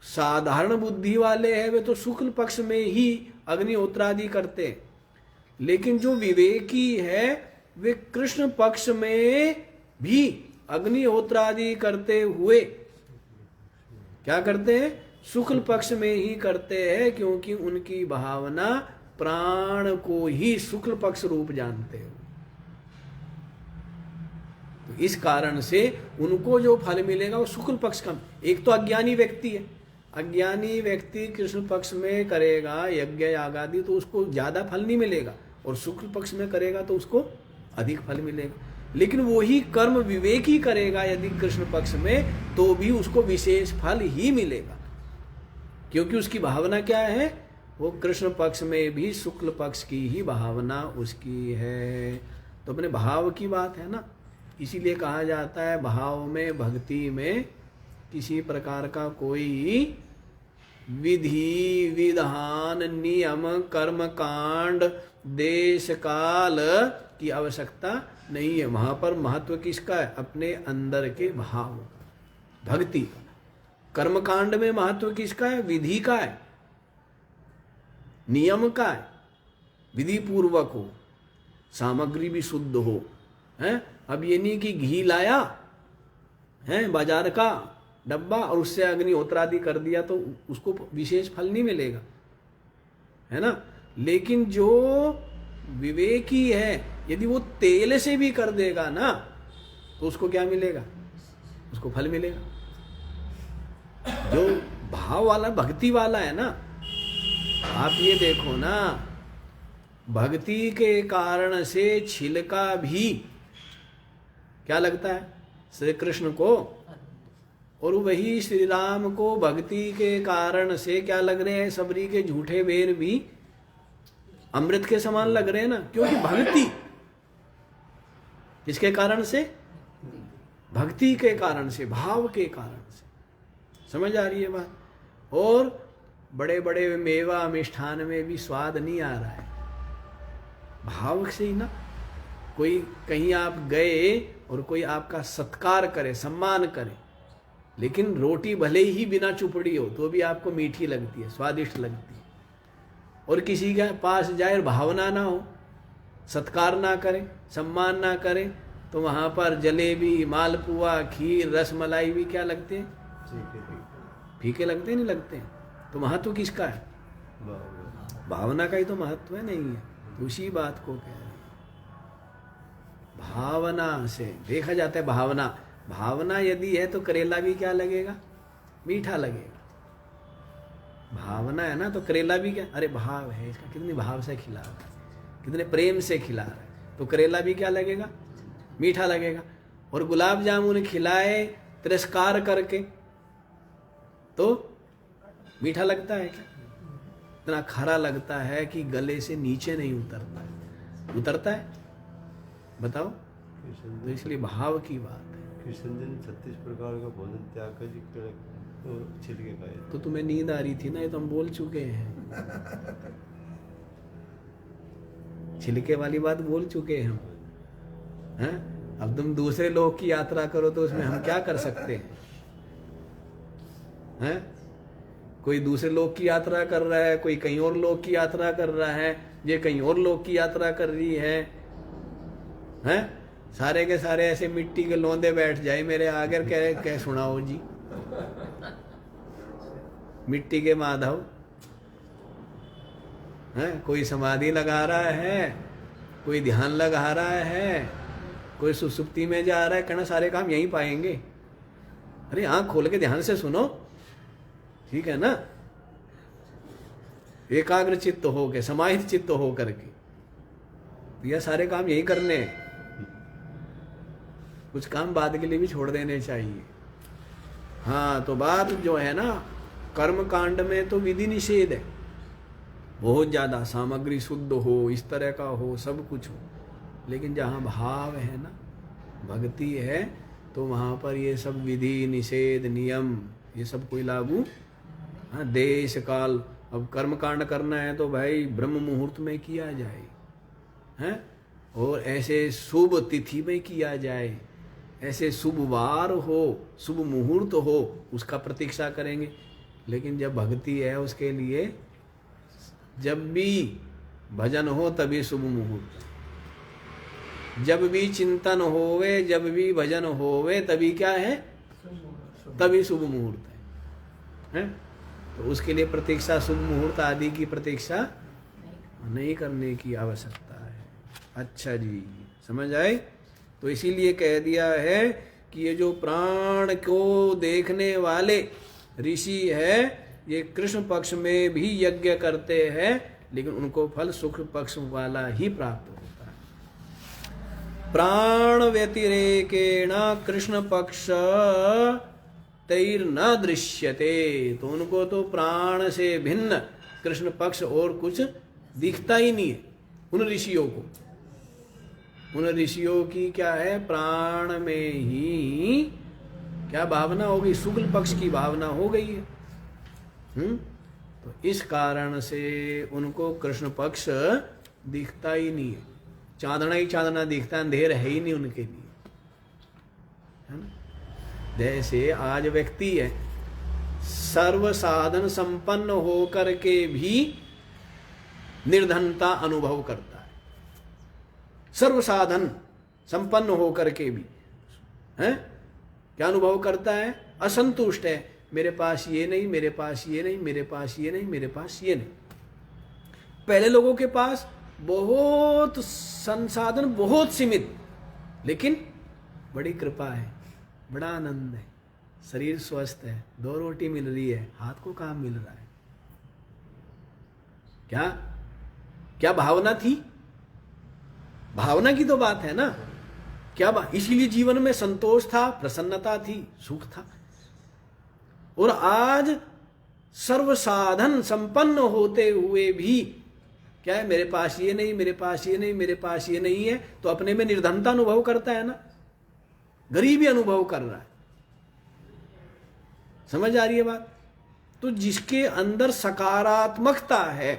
साधारण बुद्धि वाले हैं वे तो शुक्ल पक्ष में ही अग्निहोत्रादि करते हैं, लेकिन जो विवेकी है वे कृष्ण पक्ष में भी अग्निहोत्रादि करते हुए क्या करते हैं, शुक्ल पक्ष में ही करते हैं, क्योंकि उनकी भावना प्राण को ही शुक्ल पक्ष रूप जानते हो। तो इस कारण से उनको जो फल मिलेगा वो शुक्ल पक्ष का। एक तो अज्ञानी व्यक्ति है, अज्ञानी व्यक्ति कृष्ण पक्ष में करेगा यज्ञ याग आदि तो उसको ज्यादा फल नहीं मिलेगा, और शुक्ल पक्ष में करेगा तो उसको अधिक फल मिलेगा। लेकिन वही कर्म विवेकी करेगा यदि कृष्ण पक्ष में, तो भी उसको विशेष फल ही मिलेगा, क्योंकि उसकी भावना क्या है, वो कृष्ण पक्ष में भी शुक्ल पक्ष की ही भावना उसकी है। तो अपने भाव की बात है ना, इसीलिए कहा जाता है भाव में, भक्ति में किसी प्रकार का कोई विधि विधान नियम कर्म कांड देश काल की आवश्यकता नहीं है। वहां पर महत्व किसका है, अपने अंदर के भाव, भक्ति का। कर्म कांड में महत्व किसका है, विधि का है, नियम का है, विधि पूर्वक हो, सामग्री भी शुद्ध हो। है अब ये नहीं कि घी लाया है बाजार का डब्बा और उससे अग्निहोत्रादि कर दिया तो उसको विशेष फल नहीं मिलेगा, है ना। लेकिन जो विवेकी है यदि वो तेल से भी कर देगा ना तो उसको क्या मिलेगा, उसको फल मिलेगा। जो भाव वाला भक्ति वाला है ना, आप ये देखो ना, भक्ति के कारण से छिलका भी क्या लगता है श्री कृष्ण को, और वही श्री राम को भक्ति के कारण से क्या लग रहे हैं, सबरी के झूठे बेर भी अमृत के समान लग रहे हैं ना, क्योंकि भक्ति। किसके कारण से? भक्ति के कारण से, भाव के कारण से। समझ आ रही है बात? और बड़े बड़े मेवा मिष्ठान में भी स्वाद नहीं आ रहा है, भाव से ही ना। कोई कहीं आप गए और कोई आपका सत्कार करे, सम्मान करे, लेकिन रोटी भले ही बिना चुपड़ी हो तो भी आपको मीठी लगती है, स्वादिष्ट लगती है। और किसी के पास जाए भावना ना हो, सत्कार ना करे, सम्मान ना करे, तो वहाँ पर जलेबी, मालपुआ, खीर, रसमलाई भी क्या लगते हैं? फीके लगते नहीं लगते हैं। तो महत्व किसका है? भावना का ही तो महत्व है, नहीं है? तो उसी बात को कह रहे हैं, भावना से देखा जाता है। भावना यदि है तो करेला भी क्या लगेगा? मीठा लगेगा। भावना है ना, तो करेला भी क्या? अरे भाव है इसका, कितने भाव से खिला रहा है, कितने प्रेम से खिला रहा है, तो करेला भी क्या लगेगा? मीठा लगेगा। और गुलाब जामुन खिलाए तिरस्कार करके तो मीठा लगता है क्या? इतना खरा लगता है कि गले से नीचे नहीं उतरता है। उतरता है? बताओ। तो इसलिए भाव की बात है। कृष्ण जी ने 36 प्रकार का भोजन त्याग कर तो छिलके खाए। तो तुम्हें नींद आ रही थी ना, ये तो हम बोल चुके हैं। छिलके वाली बात बोल चुके हैं हम, हैं? अब तुम दूसरे लोग की यात्रा करो तो उसमें हम क्या कर सकते हैं? हैं? कोई दूसरे लोग की यात्रा कर रहा है, कोई कहीं और लोग की यात्रा कर रहा है, ये कहीं और लोग की यात्रा कर रही है, हैं? सारे के सारे ऐसे मिट्टी के लौंदे बैठ जाए मेरे आगे, कह सुनाओ जी, मिट्टी के माधव हैं? कोई समाधि लगा रहा है, कोई ध्यान लगा रहा है, कोई सुसुप्ति में जा रहा है, कहना सारे काम यहीं पाएंगे। अरे आंख खोल के ध्यान से सुनो, ठीक है ना? एकाग्र चित्त हो के, समाहित चित्त हो करके, तो यह सारे काम यही करने हैं। कुछ काम बाद के लिए भी छोड़ देने चाहिए। हाँ, तो बात जो है ना, कर्म कांड में तो विधि निषेध है बहुत ज्यादा, सामग्री शुद्ध हो, इस तरह का हो, सब कुछ हो, लेकिन जहाँ भाव है ना, भक्ति है, तो वहाँ पर ये सब विधि निषेध नियम ये सब कोई लागू। हाँ, देश काल, अब कर्म कांड करना है तो भाई ब्रह्म मुहूर्त में किया जाए, हैं? और ऐसे शुभ तिथि में किया जाए, ऐसे शुभ वार हो, शुभ मुहूर्त हो, उसका प्रतीक्षा करेंगे। लेकिन जब भक्ति है उसके लिए जब भी भजन हो तभी शुभ मुहूर्त, जब भी चिंतन होवे, जब भी भजन होवे, तभी क्या है? तभी शुभ मुहूर्त है? तो उसके लिए प्रतीक्षा, शुभ मुहूर्त आदि की प्रतीक्षा नहीं करने की आवश्यकता है। अच्छा जी, समझ आए? तो इसीलिए कह दिया है कि ये जो प्राण को देखने वाले ऋषि है, ये कृष्ण पक्ष में भी यज्ञ करते हैं, लेकिन उनको फल सुख पक्ष वाला ही प्राप्त होता है। प्राण व्यतिरेकेण कृष्ण पक्ष तैर न दृश्यते, तो उनको तो प्राण से भिन्न कृष्ण पक्ष और कुछ दिखता ही नहीं है उन ऋषियों को। उन ऋषियों की क्या है? प्राण में ही क्या भावना हो गई? शुक्ल पक्ष की भावना हो गई है। तो इस कारण से उनको कृष्ण पक्ष दिखता ही नहीं है, चांदना ही चांदना दिखता है, अंधेर है ही नहीं उनके लिए, है ना? जैसे आज व्यक्ति है, सर्व साधन संपन्न होकर के भी निर्धनता अनुभव करता है, सर्व साधन संपन्न होकर के भी है क्या अनुभव करता है? असंतुष्ट है, मेरे पास ये नहीं, मेरे पास ये नहीं, मेरे पास ये नहीं, मेरे पास ये नहीं। पहले लोगों के पास बहुत संसाधन, बहुत सीमित, लेकिन बड़ी कृपा है, बड़ा आनंद है, शरीर स्वस्थ है, 2 रोटी मिल रही है, हाथ को काम मिल रहा है। क्या क्या भावना थी? भावना की तो बात है ना। क्या बात? इसीलिए जीवन में संतोष था, प्रसन्नता थी, सुख था। और आज सर्व साधन संपन्न होते हुए भी क्या है, मेरे पास ये नहीं, मेरे पास ये नहीं, मेरे पास ये नहीं है, तो अपने में निर्धनता अनुभव करता है ना, गरीबी अनुभव कर रहा है। समझ आ रही है बात? तो जिसके अंदर सकारात्मकता है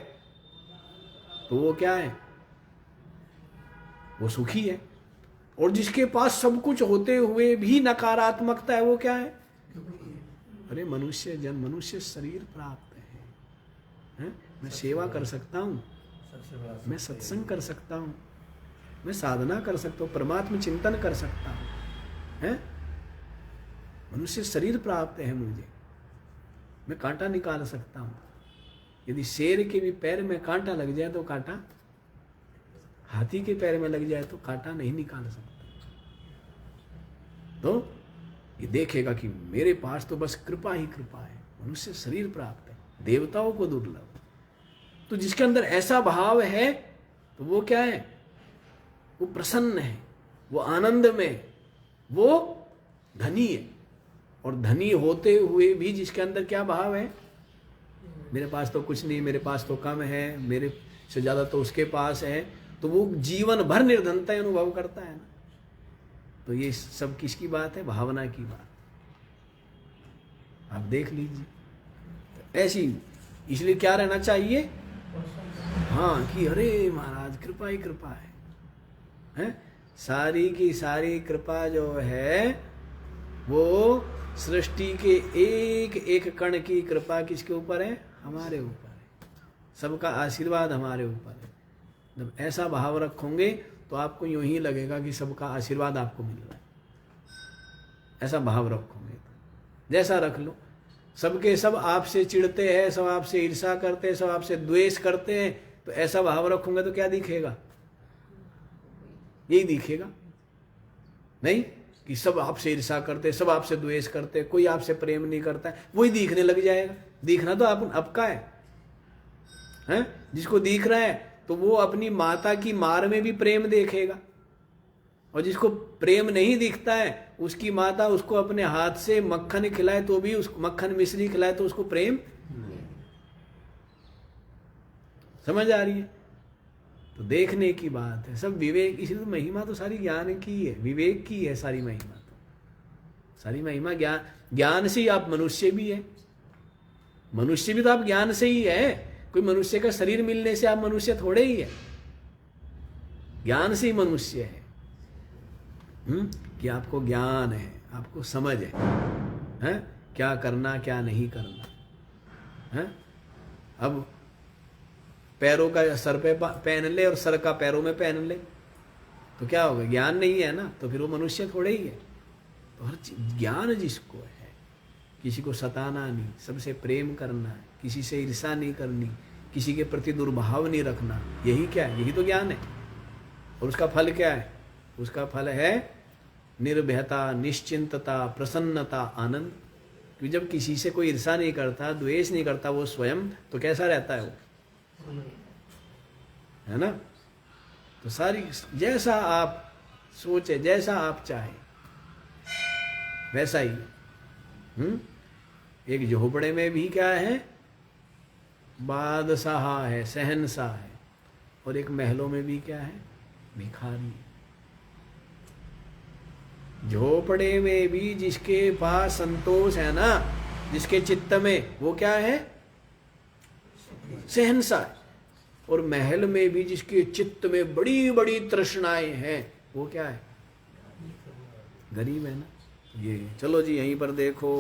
तो वो क्या है, वो सुखी है। और जिसके पास सब कुछ होते हुए भी नकारात्मकता है वो क्या है? अरे मनुष्य शरीर प्राप्त है? मैं सेवा कर सकता हूँ, मैं सत्संग कर सकता हूँ, मैं साधना कर सकता हूँ, परमात्मा चिंतन कर सकता हूँ, हैं? मनुष्य शरीर प्राप्त है मुझे, मैं कांटा निकाल सकता हूँ। यदि शेर के भी पैर में कांटा लग जाए तो कांटा, हाथी के पैर में लग जाए तो कांटा नहीं निकाल सकता। तो ये देखेगा कि मेरे पास तो बस कृपा ही कृपा है, मनुष्य शरीर प्राप्त है, देवताओं को दुर्लभ। तो जिसके अंदर ऐसा भाव है तो वो क्या है, वो प्रसन्न है, वो आनंद में, वो धनी है। और धनी होते हुए भी जिसके अंदर क्या भाव है, मेरे पास तो कुछ नहीं, मेरे पास तो कम है, मेरे से ज्यादा तो उसके पास है, तो वो जीवन भर निर्धनता अनुभव करता है ना। तो ये सब किसकी बात है? भावना की बात। आप देख लीजिए। तो ऐसी, इसलिए क्या रहना चाहिए, हाँ, कि अरे महाराज कृपा ही कृपा है? सारी की सारी कृपा जो है वो सृष्टि के एक एक कण की कृपा किसके ऊपर है? हमारे ऊपर है। सबका आशीर्वाद हमारे ऊपर है। जब ऐसा भाव रखोगे तो आपको यूं ही लगेगा कि सबका आशीर्वाद आपको मिल रहा है। ऐसा भाव रखोगे तो जैसा रख लो, सबके सब आपसे चिढ़ते हैं, सब आपसे ईर्ष्या करते हैं, सब आपसे द्वेष करते हैं, तो ऐसा भाव रखोगे तो क्या दिखेगा? यही दिखेगा नहीं कि सब आपसे ईर्ष्या करते, सब आपसे द्वेष करते, कोई आपसे प्रेम नहीं करता है, वही दिखने लग जाएगा। दिखना तो आपका है? जिसको दिख रहा है तो वो अपनी माता की मार में भी प्रेम देखेगा, और जिसको प्रेम नहीं दिखता है उसकी माता उसको अपने हाथ से मक्खन खिलाए तो भी, उसको मक्खन मिश्री खिलाए तो उसको प्रेम। समझ आ रही है? तो देखने की बात है, सब विवेक। इसलिए तो महिमा तो सारी ज्ञान की है, विवेक की है सारी महिमा। तो सारी महिमा ज्ञान से ही आप मनुष्य भी है। मनुष्य भी तो आप ज्ञान से ही है। कोई मनुष्य का शरीर मिलने से आप मनुष्य थोड़े ही है, ज्ञान से ही मनुष्य है। कि आपको ज्ञान है, आपको समझ है? क्या करना क्या नहीं करना है? अब पैरों का सर पे पहन ले और सर का पैरों में पहन ले तो क्या होगा? ज्ञान नहीं है ना, तो फिर वो मनुष्य थोड़े ही है। तो हर ज्ञान जिसको है, किसी को सताना नहीं, सबसे प्रेम करना है, किसी से ईर्ष्या नहीं करनी, किसी के प्रति दुर्भाव नहीं रखना, यही क्या है? यही तो ज्ञान है। और उसका फल क्या है? उसका फल है निर्भयता, निश्चिंतता, प्रसन्नता, आनंद। कि जब किसी से कोई ईर्ष्या नहीं करता, द्वेष नहीं करता वो स्वयं, तो कैसा रहता है वो, है ना? तो सारी, जैसा आप सोचे, जैसा आप चाहे वैसा ही। एक झोपड़े में भी क्या है? बादशाह है, शहंशाह है, और एक महलों में भी क्या है? भिखारी। झोपड़े में भी जिसके पास संतोष है ना, जिसके चित्त में, वो क्या है? शहंशाह। और महल में भी जिसके चित्त में बड़ी बड़ी तृष्णाएं हैं, वो क्या है? गरीब है ना। ये चलो जी यहीं पर देखो।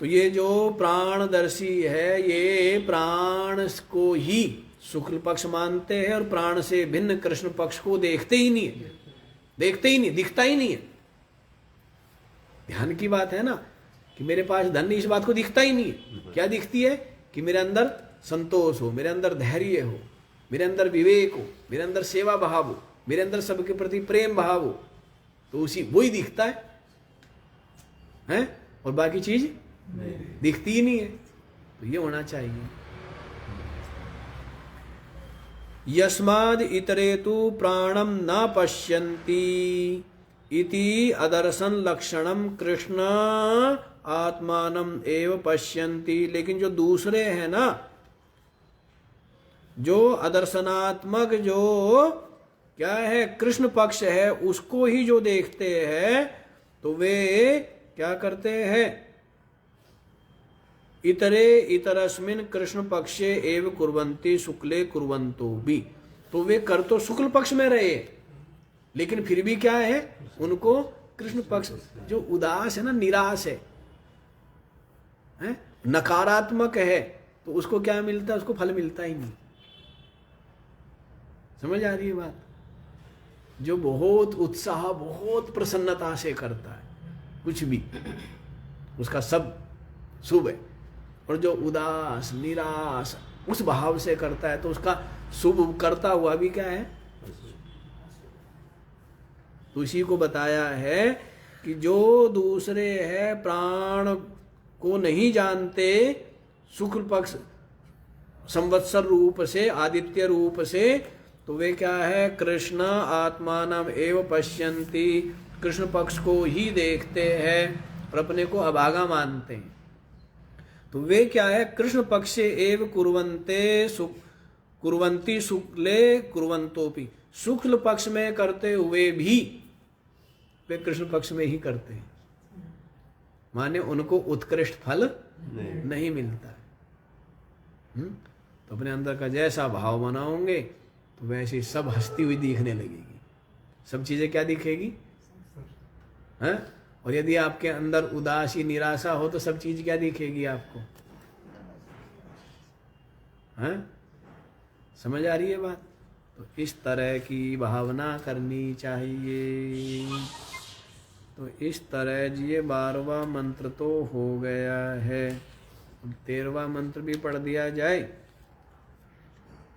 तो ये जो प्राणदर्शी है, ये प्राण को ही शुक्ल पक्ष मानते हैं और प्राण से भिन्न कृष्ण पक्ष को देखते ही नहीं है, देखते ही नहीं, दिखता ही नहीं है। ध्यान की बात है ना कि मेरे पास धन नहीं, इस बात को दिखता ही नहीं है। क्या दिखती है? कि मेरे अंदर संतोष हो, मेरे अंदर धैर्य हो, मेरे अंदर विवेक हो, मेरे अंदर सेवा भाव हो, मेरे अंदर सबके प्रति प्रेम भाव हो, तो उसी वही दिखता है? और बाकी चीज दिखती ही नहीं है। तो ये होना चाहिए। यस्माद् इतरे तु प्राणम न पश्यन्ति इति अदर्शन लक्षणम कृष्ण आत्मानम एव पश्यन्ति। लेकिन जो दूसरे हैं ना, जो अदर्शनात्मक जो क्या है कृष्ण पक्ष है उसको ही जो देखते हैं तो वे क्या करते हैं, इतरे इतरस्मिन कृष्ण पक्षे एव कुर्वन्ति शुक्ले कुर्वन्तो भी, तो वे कर तो शुक्ल पक्ष में रहे लेकिन फिर भी क्या है उनको कृष्ण पक्ष जो उदास है ना, निराश है नकारात्मक है, तो उसको क्या मिलता है, उसको फल मिलता ही नहीं। समझ आ रही है बात? जो बहुत उत्साह बहुत प्रसन्नता से करता है कुछ भी उसका सब शुभ है, और जो उदास निराश उस भाव से करता है तो उसका शुभ करता हुआ भी क्या है। तो इसी को बताया है कि जो दूसरे है प्राण को नहीं जानते शुक्ल पक्ष संवत्सर रूप से आदित्य रूप से, तो वे क्या है कृष्ण आत्मानम एव पश्यन्ति, कृष्ण पक्ष को ही देखते हैं और अपने को अभागा मानते हैं। तो वे क्या है कृष्ण पक्षे एव कुर्वन्ति शुक्ले कुर्वन्तोपि, शुक्ल पक्ष में करते हुए भी वे कृष्ण पक्ष में ही करते हैं, माने उनको उत्कृष्ट फल नहीं मिलता है। तो अपने अंदर का जैसा भाव बनाओगे तो वैसे सब हंसती हुई दिखने लगेगी, सब चीजें क्या दिखेगी हैं? और यदि आपके अंदर उदासी निराशा हो तो सब चीज क्या दिखेगी आपको हैं? समझ आ रही है बात? तो इस तरह की भावना करनी चाहिए। तो इस तरह ये 12वां मंत्र तो हो गया है, 13वां मंत्र भी पढ़ दिया जाए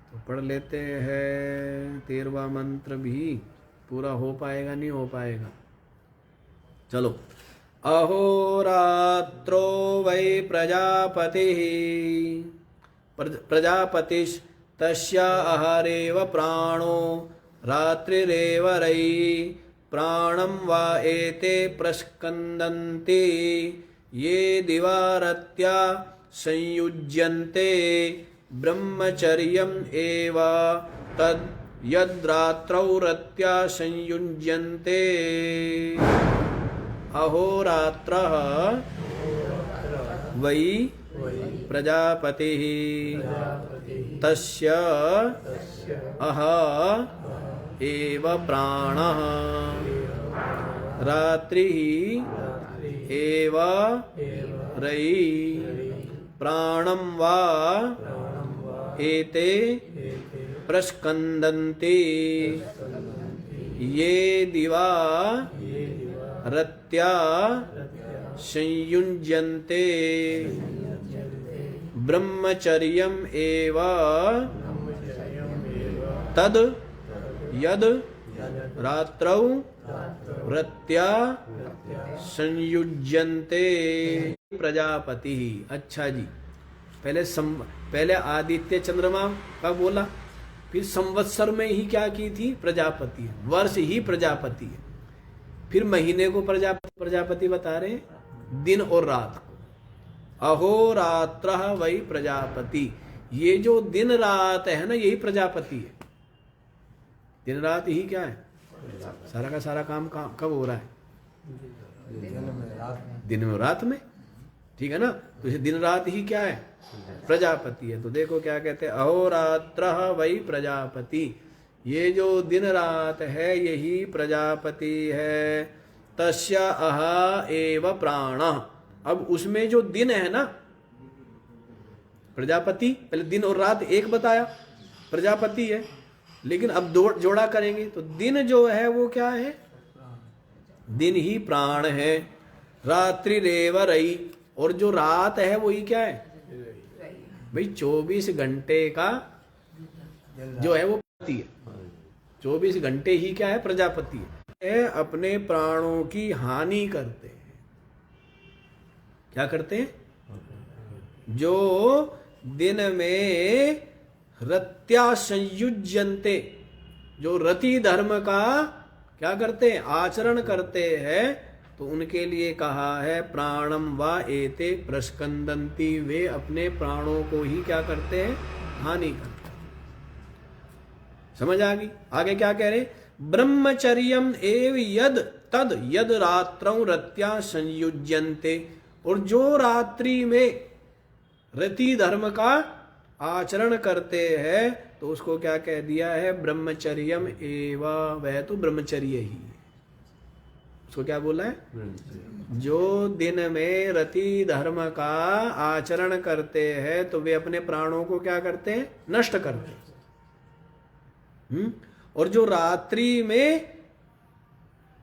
तो पढ़ लेते हैं। 13वां मंत्र भी पूरा हो पाएगा नहीं हो पाएगा? चलो। अहोरात्रो वै प्रजापतिः प्रजापतिस्तस्या आहारेव प्राणो रात्रिरेव रयि प्राणं वा एते प्रस्कन्दन्ति ये दिवारत्या संयुज्यन्ते ब्रह्मचर्यम् एव तद् यद्रात्रौ रत्या संयुज्यन्ते। अहोरात्रः वै प्रजापतिः तस्य अह एव प्राणः रात्रिः एव रयि प्राणं वा एते प्रस्कन्दन्ति ये दिवा रत्या संयुज्यन्ते ब्रह्मचर्यम् एव तद् यद् रात्रौ रत्या संयुज्यन्ते। प्रजापति। अच्छा जी, पहले आदित्य चंद्रमा का बोला, फिर संवत्सर में ही क्या की थी प्रजापति, वर्ष ही प्रजापति है, फिर महीने को प्रजापति बता रहे हैं, दिन और रात को। अहोरात्रः वै प्रजापति, ये जो दिन रात है ना यही प्रजापति है। दिन रात ही क्या है, सारा का सारा काम कब हो रहा है, दिन में रात में, ठीक है ना। तो इसे दिन रात ही क्या है प्रजापति है। तो देखो क्या कहते हैं, अहोरात्रः वै प्रजापति, ये जो दिन रात है यही प्रजापति है। तस्य अह एव प्राणः, अब उसमें जो दिन है ना प्रजापति, पहले दिन और रात एक बताया प्रजापति है, लेकिन अब जोड़ा करेंगे तो दिन जो है वो क्या है, दिन ही प्राण है। रात्रि रेव रई, और जो रात है वही क्या है भाई 24 घंटे का जो है वो प्रजापति है, 24 घंटे ही क्या है प्रजापति है। अपने प्राणों की हानि करते हैं, क्या करते हैं, जो दिन में रत्या संयुज्यन्ते, जो रति धर्म का क्या करते हैं आचरण करते हैं, तो उनके लिए कहा है प्राणम वा एते प्रस्कंदंती, वे अपने प्राणों को ही क्या करते हैं हानि करते हैं। समझ आ गई? आगे क्या कह रहे? ब्रह्मचर्यम एव यद तद यद रात्रौ रत्या संयुज्यन्ते, और जो रात्रि में रति धर्म का आचरण करते हैं तो उसको क्या कह दिया है? ब्रह्मचर्यम एव, वह तो ब्रह्मचर्य ही है। उसको क्या बोला है? जो दिन में रति धर्म का आचरण करते हैं तो वे अपने प्राणों को क्या करते हैं? नष्ट करते हैं। और जो रात्रि में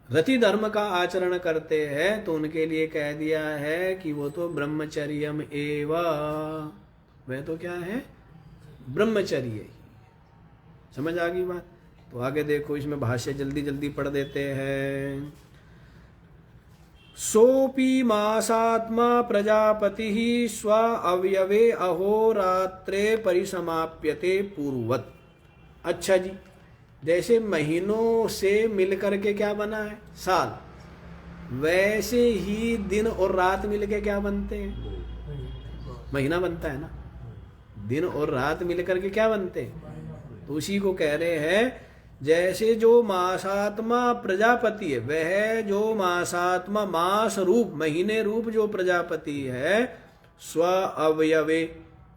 रति धर्म का आचरण करते हैं तो उनके लिए कह दिया है कि वो तो ब्रह्मचर्यम एव, वह तो क्या है? ब्रह्मचर्य ही। समझ आ गई बात? तो आगे देखो, इसमें भाष्य जल्दी जल्दी पढ़ देते हैं। सोपी मासात्मा प्रजापति स्व अवयवे अहोरात्रे परिसमाप्यते पूर्वत। अच्छा जी, जैसे महीनों से मिलकर के क्या बना है? साल, वैसे ही दिन और रात मिलके क्या बनते हैं? महीना बनता है ना। दिन और रात मिलकर के क्या बनते हैं? तो उसी को कह रहे हैं, जैसे जो मासात्मा प्रजापति है, वह जो मासात्मा मास रूप महीने रूप जो प्रजापति है, स्व अवयवे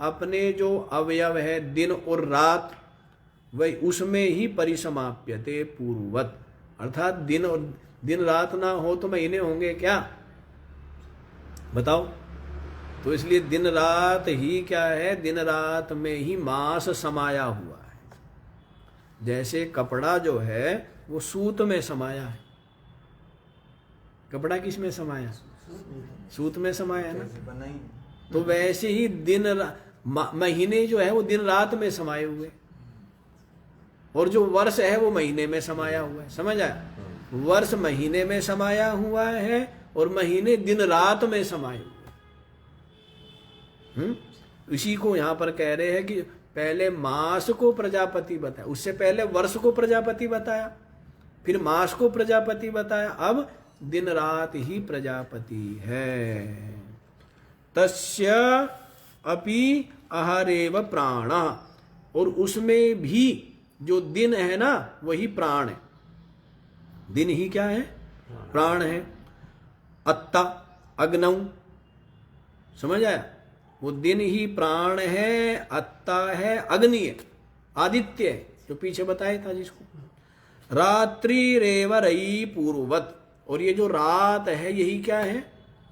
अपने जो अवयव है दिन और रात, वही उसमें ही परिसमाप्यते पूर्वत, अर्थात दिन रात ना हो तो महीने होंगे क्या? बताओ। तो इसलिए दिन रात ही क्या है? दिन रात में ही मास समाया हुआ है। जैसे कपड़ा जो है वो सूत में समाया है। कपड़ा किस में समाया? सूत में समाया है ना। तो वैसे ही महीने जो है वो दिन रात में समाये हुए, और जो वर्ष है वो महीने में समाया हुआ है। समझ आया? वर्ष महीने में समाया हुआ है और महीने दिन रात में समाये हुए। इसी को यहां पर कह रहे हैं कि पहले मास को प्रजापति बताया, उससे पहले वर्ष को प्रजापति बताया, फिर मास को प्रजापति बताया, अब दिन रात ही प्रजापति है। तस्य अपि आहारेव प्राण, और उसमें भी जो दिन है ना वही प्राण है। दिन ही क्या है? प्राण है। अत्ता अग्नौ, समझ आया? वो दिन ही प्राण है, अत्ता है, अग्नि है, आदित्य है, जो पीछे बताया था जिसको। रात्रि रेव रई पूर्वत, और ये जो रात है यही क्या है?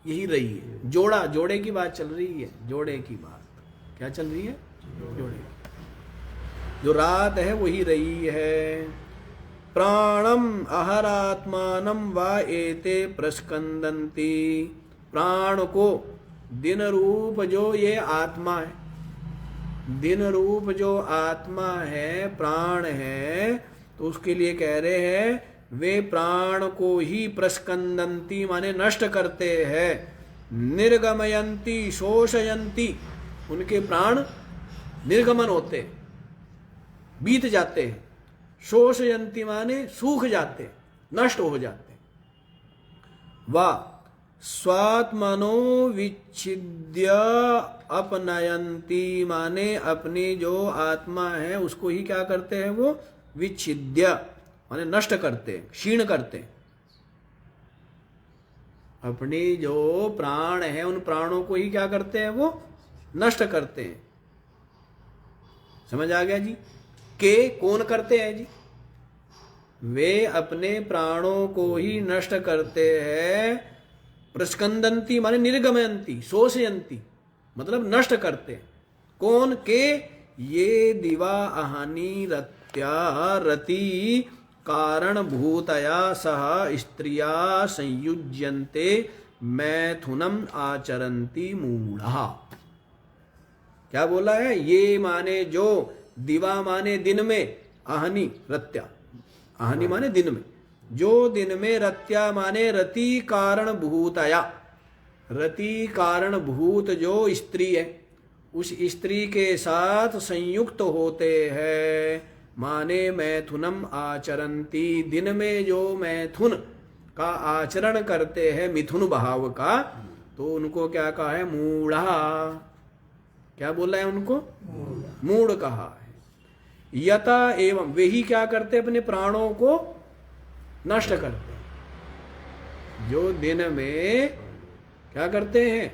यही रई है। जोड़े की बात चल रही है। जोड़े की बात क्या चल रही है? जोड़े। जो रात है वही रई है। प्राणम अहरात्मानम वा एते प्रस्कंदन्ति, प्राण को दिन रूप जो ये आत्मा है, दिन रूप जो आत्मा है, प्राण है, तो उसके लिए कह रहे हैं वे प्राण को ही प्रस्कंदन्ति माने नष्ट करते हैं। निर्गमयंती शोषयंती, उनके प्राण निर्गमन होते, बीत जाते हैं। शोषयंती माने सूख जाते, नष्ट हो जाते। वाह स्वात्मनो विच्छिद्य अपनयंती माने अपनी जो आत्मा है उसको ही क्या करते हैं? वो विच्छिद्य माने नष्ट करते, क्षीण करते। अपनी जो प्राण है उन प्राणों को ही क्या करते हैं? वो नष्ट करते हैं। समझ आ गया जी? के कौन करते हैं जी? वे अपने प्राणों को ही नष्ट करते हैं। प्रस्कंदंती माने निर्गमयंती, शोषयंती मतलब नष्ट करते। कौन? के ये दिवा अहानी रत्या रति कारण भूतया सह स्त्रिया संयुज्यन्ते मैथुनम आचरन्ति मूढ़ा। क्या बोला है? ये माने जो, दिवा माने दिन में, आहनी रत्या, आहनी माने दिन में, जो दिन में, रत्या माने रति कारण भूतया, रति कारण भूत जो स्त्री है उस स्त्री के साथ संयुक्त होते हैं, माने मैथुनम आचरन्ति, दिन में जो मैथुन का आचरण करते हैं, मिथुन भाव का, तो उनको क्या कहा है? मूढ़ा। क्या बोला है उनको? मूढ़ कहा है। यथा एवं वे ही क्या करते, अपने प्राणों को नष्ट करते हैं। जो दिन में क्या करते हैं,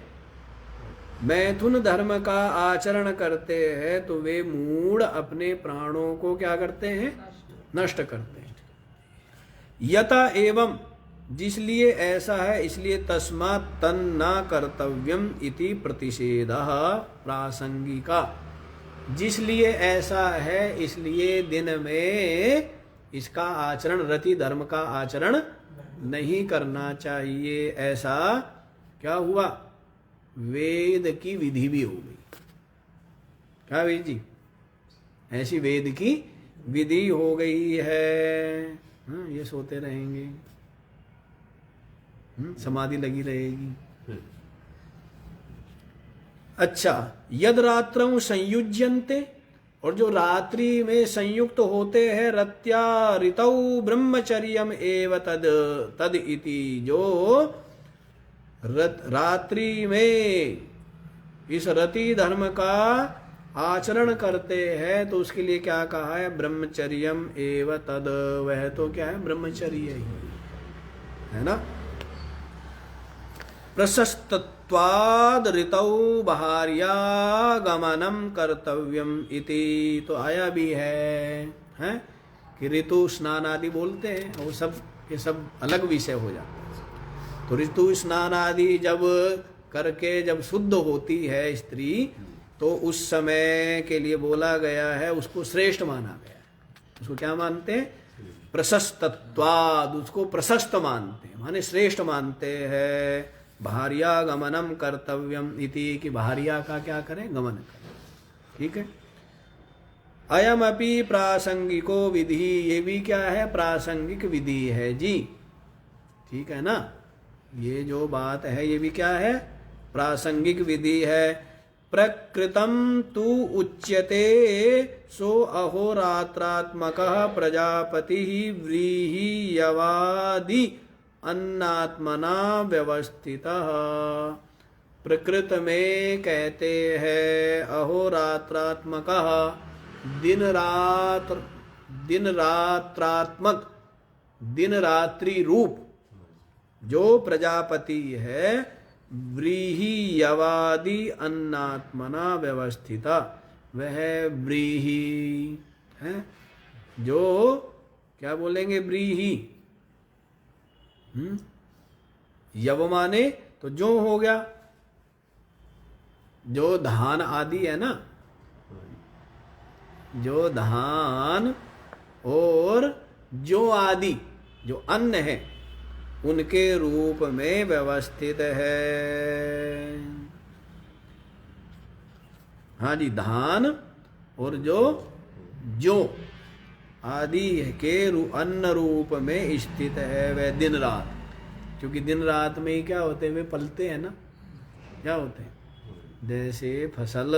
मैथुन धर्म का आचरण करते हैं, तो वे मूढ़ अपने प्राणों को क्या करते हैं, नष्ट करते हैं। यथा एवं, जिसलिए ऐसा है, इसलिए तस्मात् तन्न कर्तव्यम इति प्रतिषेधः प्रासंगिका। जिसलिए ऐसा है, इसलिए दिन में इसका आचरण, रति धर्म का आचरण नहीं करना चाहिए। ऐसा क्या हुआ, वेद की विधि भी हो गई। क्या वेद जी, ऐसी वेद की विधि हो गई है। ये सोते रहेंगे, समाधि लगी रहेगी। अच्छा, यद रात्रौ संयुज्यन्ते, और जो रात्रि में संयुक्त होते हैं, रत्या ऋतौ ब्रह्मचर्यम एव तद इति, जो रात्रि में इस रति धर्म का आचरण करते हैं, तो उसके लिए क्या कहा है, ब्रह्मचर्यम एव तद, वह तो क्या है, ब्रह्मचर्य ही है ना। प्रशस्तत्वाद ऋतौ बहार्यागमनम कर्तव्यम इति, तो आया भी है कि ऋतु स्नान आदि बोलते हैं, वो सब ये सब अलग विषय हो जाता है। तो ऋतु स्नान आदि जब करके जब शुद्ध होती है स्त्री, तो उस समय के लिए बोला गया है, उसको श्रेष्ठ माना गया है। उसको क्या मानते हैं, प्रशस्तत्वाद, उसको प्रशस्त मानते हैं, माने श्रेष्ठ मानते हैं। भार्यागमनम कर्तव्यम इति, कि भार्या का क्या करें, गमन करें। ठीक है। अयम अपि प्रासंगिको विधि, ये भी क्या है, प्रासंगिक विधि है जी। ठीक है ना, ये जो बात है ये भी क्या है, प्रासंगिक विधि है। प्रकृतम तु उच्यते सो अहोरात्रात्मकः प्रजापतिः व्रीहियवादि अन्नात्मना व्यवस्थितः। प्रकृत में कहते हैं अहोरात्रात्मकः, दिन रात्रात्मक, दिन रात्रि रूप जो प्रजापति है, व्रीहियवादि अन्नात्मना व्यवस्थिता, वह व्रीहि है, जो क्या बोलेंगे, व्रीहि। यव माने तो जो हो गया, जो धान आदि है ना, जो धान और जो आदि जो अन्न है, उनके रूप में व्यवस्थित है। हाँ जी, धान और जो आदि के अन्न रूप में स्थित है, वह दिन रात। क्योंकि दिन रात में ही क्या होते हैं, वे पलते हैं ना, क्या होते हैं, जैसे फसल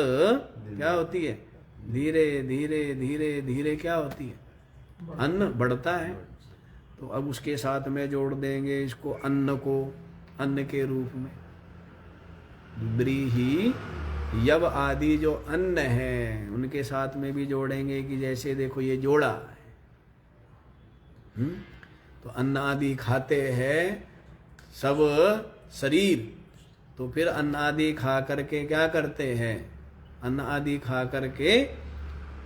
क्या होती है, धीरे धीरे धीरे धीरे क्या होती है, अन्न बढ़ता है। तो अब उसके साथ में जोड़ देंगे इसको, अन्न को, अन्न के रूप में व्रीहि यव आदि जो अन्न है, उनके साथ में भी जोड़ेंगे कि जैसे देखो ये जोड़ा है। तो अन्न आदि खाते हैं सब शरीर, तो फिर अन्न आदि खा करके क्या करते हैं, अन्न आदि खा करके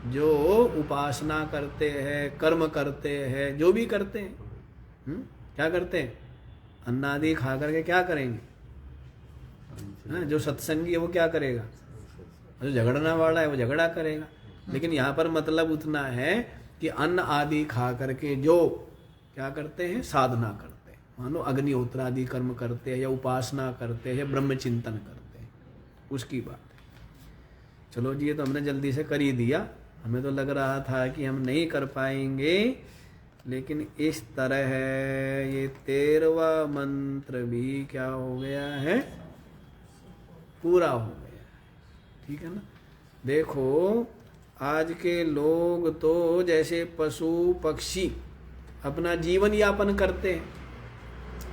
जो उपासना करते हैं, कर्म करते हैं, जो भी करते हैं, क्या करते हैं, अन्न आदि खा करके क्या करेंगे, जो सत्संगी है वो क्या करेगा, जो झगड़ना वाला है वो झगड़ा करेगा। लेकिन यहाँ पर मतलब उतना है कि अन्न आदि खा करके जो क्या करते हैं, साधना करते हैं, मानो अग्निहोत्र आदि कर्म करते हैं, या उपासना करते हैं, या ब्रह्म चिंतन करते हैं, उसकी बात है। चलो जी, ये तो हमने जल्दी से कर ही दिया। हमें तो लग रहा था कि हम नहीं कर पाएंगे, लेकिन इस तरह है। ये 13वां मंत्र भी क्या हो गया है, पूरा हो गया। ठीक है ना। देखो आज के लोग तो जैसे पशु पक्षी अपना जीवन यापन करते हैं,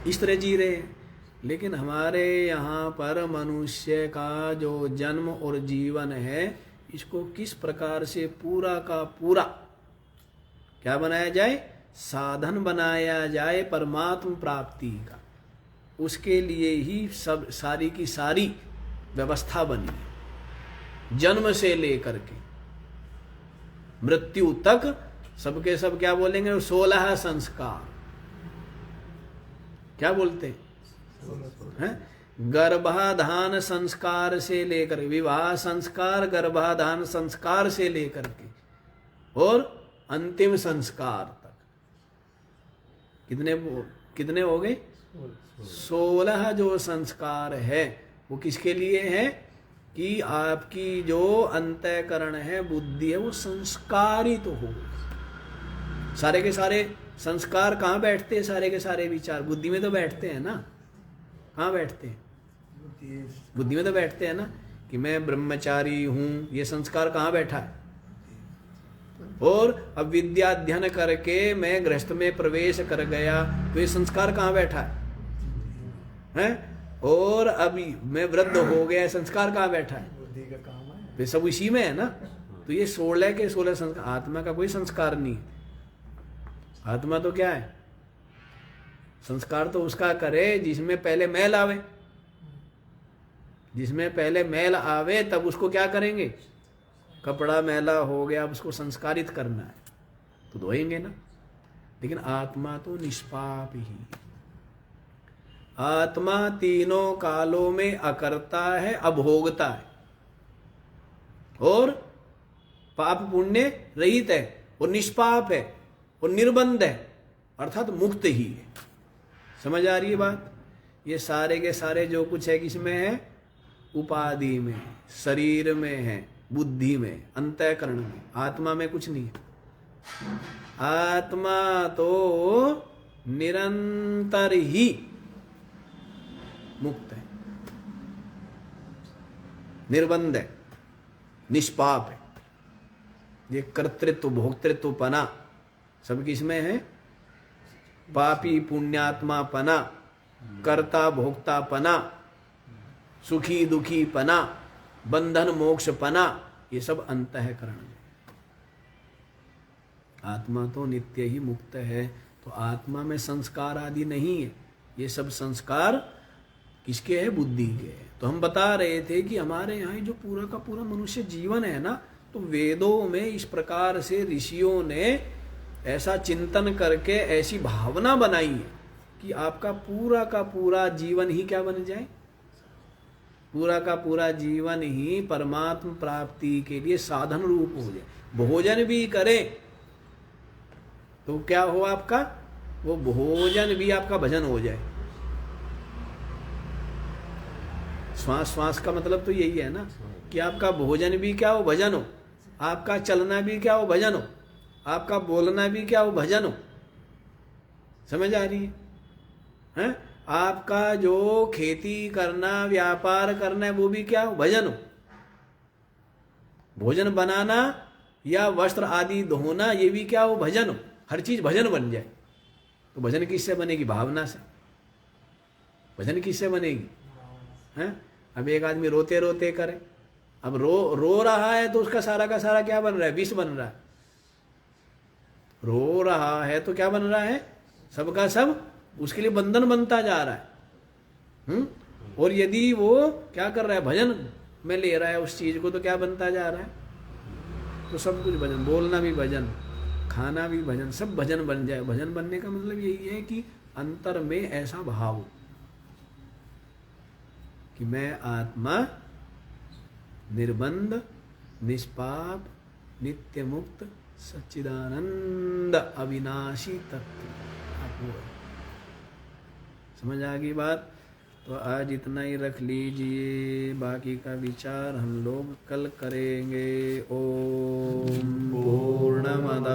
इस तरह जी रहे हैं। लेकिन हमारे यहाँ पर मनुष्य का जो जन्म और जीवन है, इसको किस प्रकार से पूरा का पूरा क्या बनाया जाए, साधन बनाया जाए परमात्म प्राप्ति का, उसके लिए ही सब सारी की सारी व्यवस्था बनी है। जन्म से लेकर के मृत्यु तक सबके सब क्या बोलेंगे, 16 संस्कार क्या बोलते हैं? गर्भाधान संस्कार से लेकर, विवाह संस्कार, गर्भाधान संस्कार से लेकर के और अंतिम संस्कार तक कितने हो गए? 16 जो संस्कार है वो किसके लिए है कि आपकी जो अंतःकरण है, बुद्धि है, वो संस्कारित हो। सारे के सारे संस्कार कहाँ बैठते हैं? सारे के सारे विचार बुद्धि में तो बैठते हैं ना। कहाँ बैठते हैं? बुद्धि में तो बैठते हैं ना कि मैं ब्रह्मचारी हूं, ये संस्कार कहाँ बैठा है? और अब विद्या अध्ययन करके मैं गृहस्थ में प्रवेश कर गया तो ये संस्कार कहाँ बैठा है? और अभी मैं वृद्ध हो गया, संस्कार कहाँ बैठा है? बुद्धि का काम है, तो सब इसी में है ना। तो ये 16 के 16 संस्कार, आत्मा का कोई संस्कार नहीं। आत्मा तो क्या है? संस्कार तो उसका करे जिसमें पहले मैल आवे। जिसमें पहले मैल आवे तब उसको क्या करेंगे? कपड़ा मैला हो गया, अब उसको संस्कारित करना है तो धोएंगे ना। लेकिन आत्मा तो निष्पाप ही। आत्मा तीनों कालों में अकर्ता है, अभोगता है और पाप पुण्य रहित है और निष्पाप है और निर्बंध है, अर्थात मुक्त ही है। समझ आ रही है बात? ये सारे के सारे जो कुछ है किसमें है? उपाधि में, शरीर में है, बुद्धि में, अंतःकरण में। आत्मा में कुछ नहीं है। आत्मा तो निरंतर ही मुक्त है, निर्बंध है, निष्पाप है। ये कर्तृत्व भोक्तृत्व पना सब किसमें है? पापी पुण्यात्मा पना, कर्ता भोक्ता पना, सुखी दुखी पना, बंधन मोक्ष पना, ये सब अंतःकरण में। आत्मा तो नित्य ही मुक्त है। तो आत्मा में संस्कार आदि नहीं है। ये सब संस्कार किसके है? बुद्धि के है। तो हम बता रहे थे कि हमारे यहाँ जो पूरा का पूरा मनुष्य जीवन है ना, तो वेदों में इस प्रकार से ऋषियों ने ऐसा चिंतन करके ऐसी भावना बनाई है कि आपका पूरा का पूरा जीवन ही क्या बन जाए? पूरा का पूरा जीवन ही परमात्म प्राप्ति के लिए साधन रूप हो जाए। भोजन भी करें तो क्या हो आपका? वो भोजन भी आपका भजन हो जाए। श्वास श्वास का मतलब तो यही है ना कि आपका भोजन भी क्या हो? भजन हो। आपका चलना भी क्या हो? भजन हो। आपका बोलना भी क्या हो? भजन हो। समझ आ रही है? आपका जो खेती करना, व्यापार करना है, वो भी क्या हो? भजन हो। भोजन बनाना या वस्त्र आदि धोना, ये भी क्या हो? भजन हो। हर चीज भजन बन जाए। तो भजन किससे बनेगी? भावना से। भजन किससे बनेगी? हैं? अब एक आदमी रोते रोते करे, अब रो रहा है तो उसका सारा का सारा क्या बन रहा है? विष बन रहा है। रो रहा है तो क्या बन रहा है? सबका सब उसके लिए बंधन बनता जा रहा है। और यदि वो क्या कर रहा है? भजन में ले रहा है उस चीज को, तो क्या बनता जा रहा है? तो सब कुछ भजन। बोलना भी भजन, खाना भी भजन, सब भजन बन जाए। भजन बनने का मतलब यही है कि अंतर में ऐसा भाव कि मैं आत्मा निर्बंध, निष्पाप, नित्य मुक्त, सच्चिदानंद, अविनाशी तत्व। समझ आ गई बात? तो आज इतना ही रख लीजिए, बाकी का विचार हम लोग कल करेंगे। ओम पूर्णमद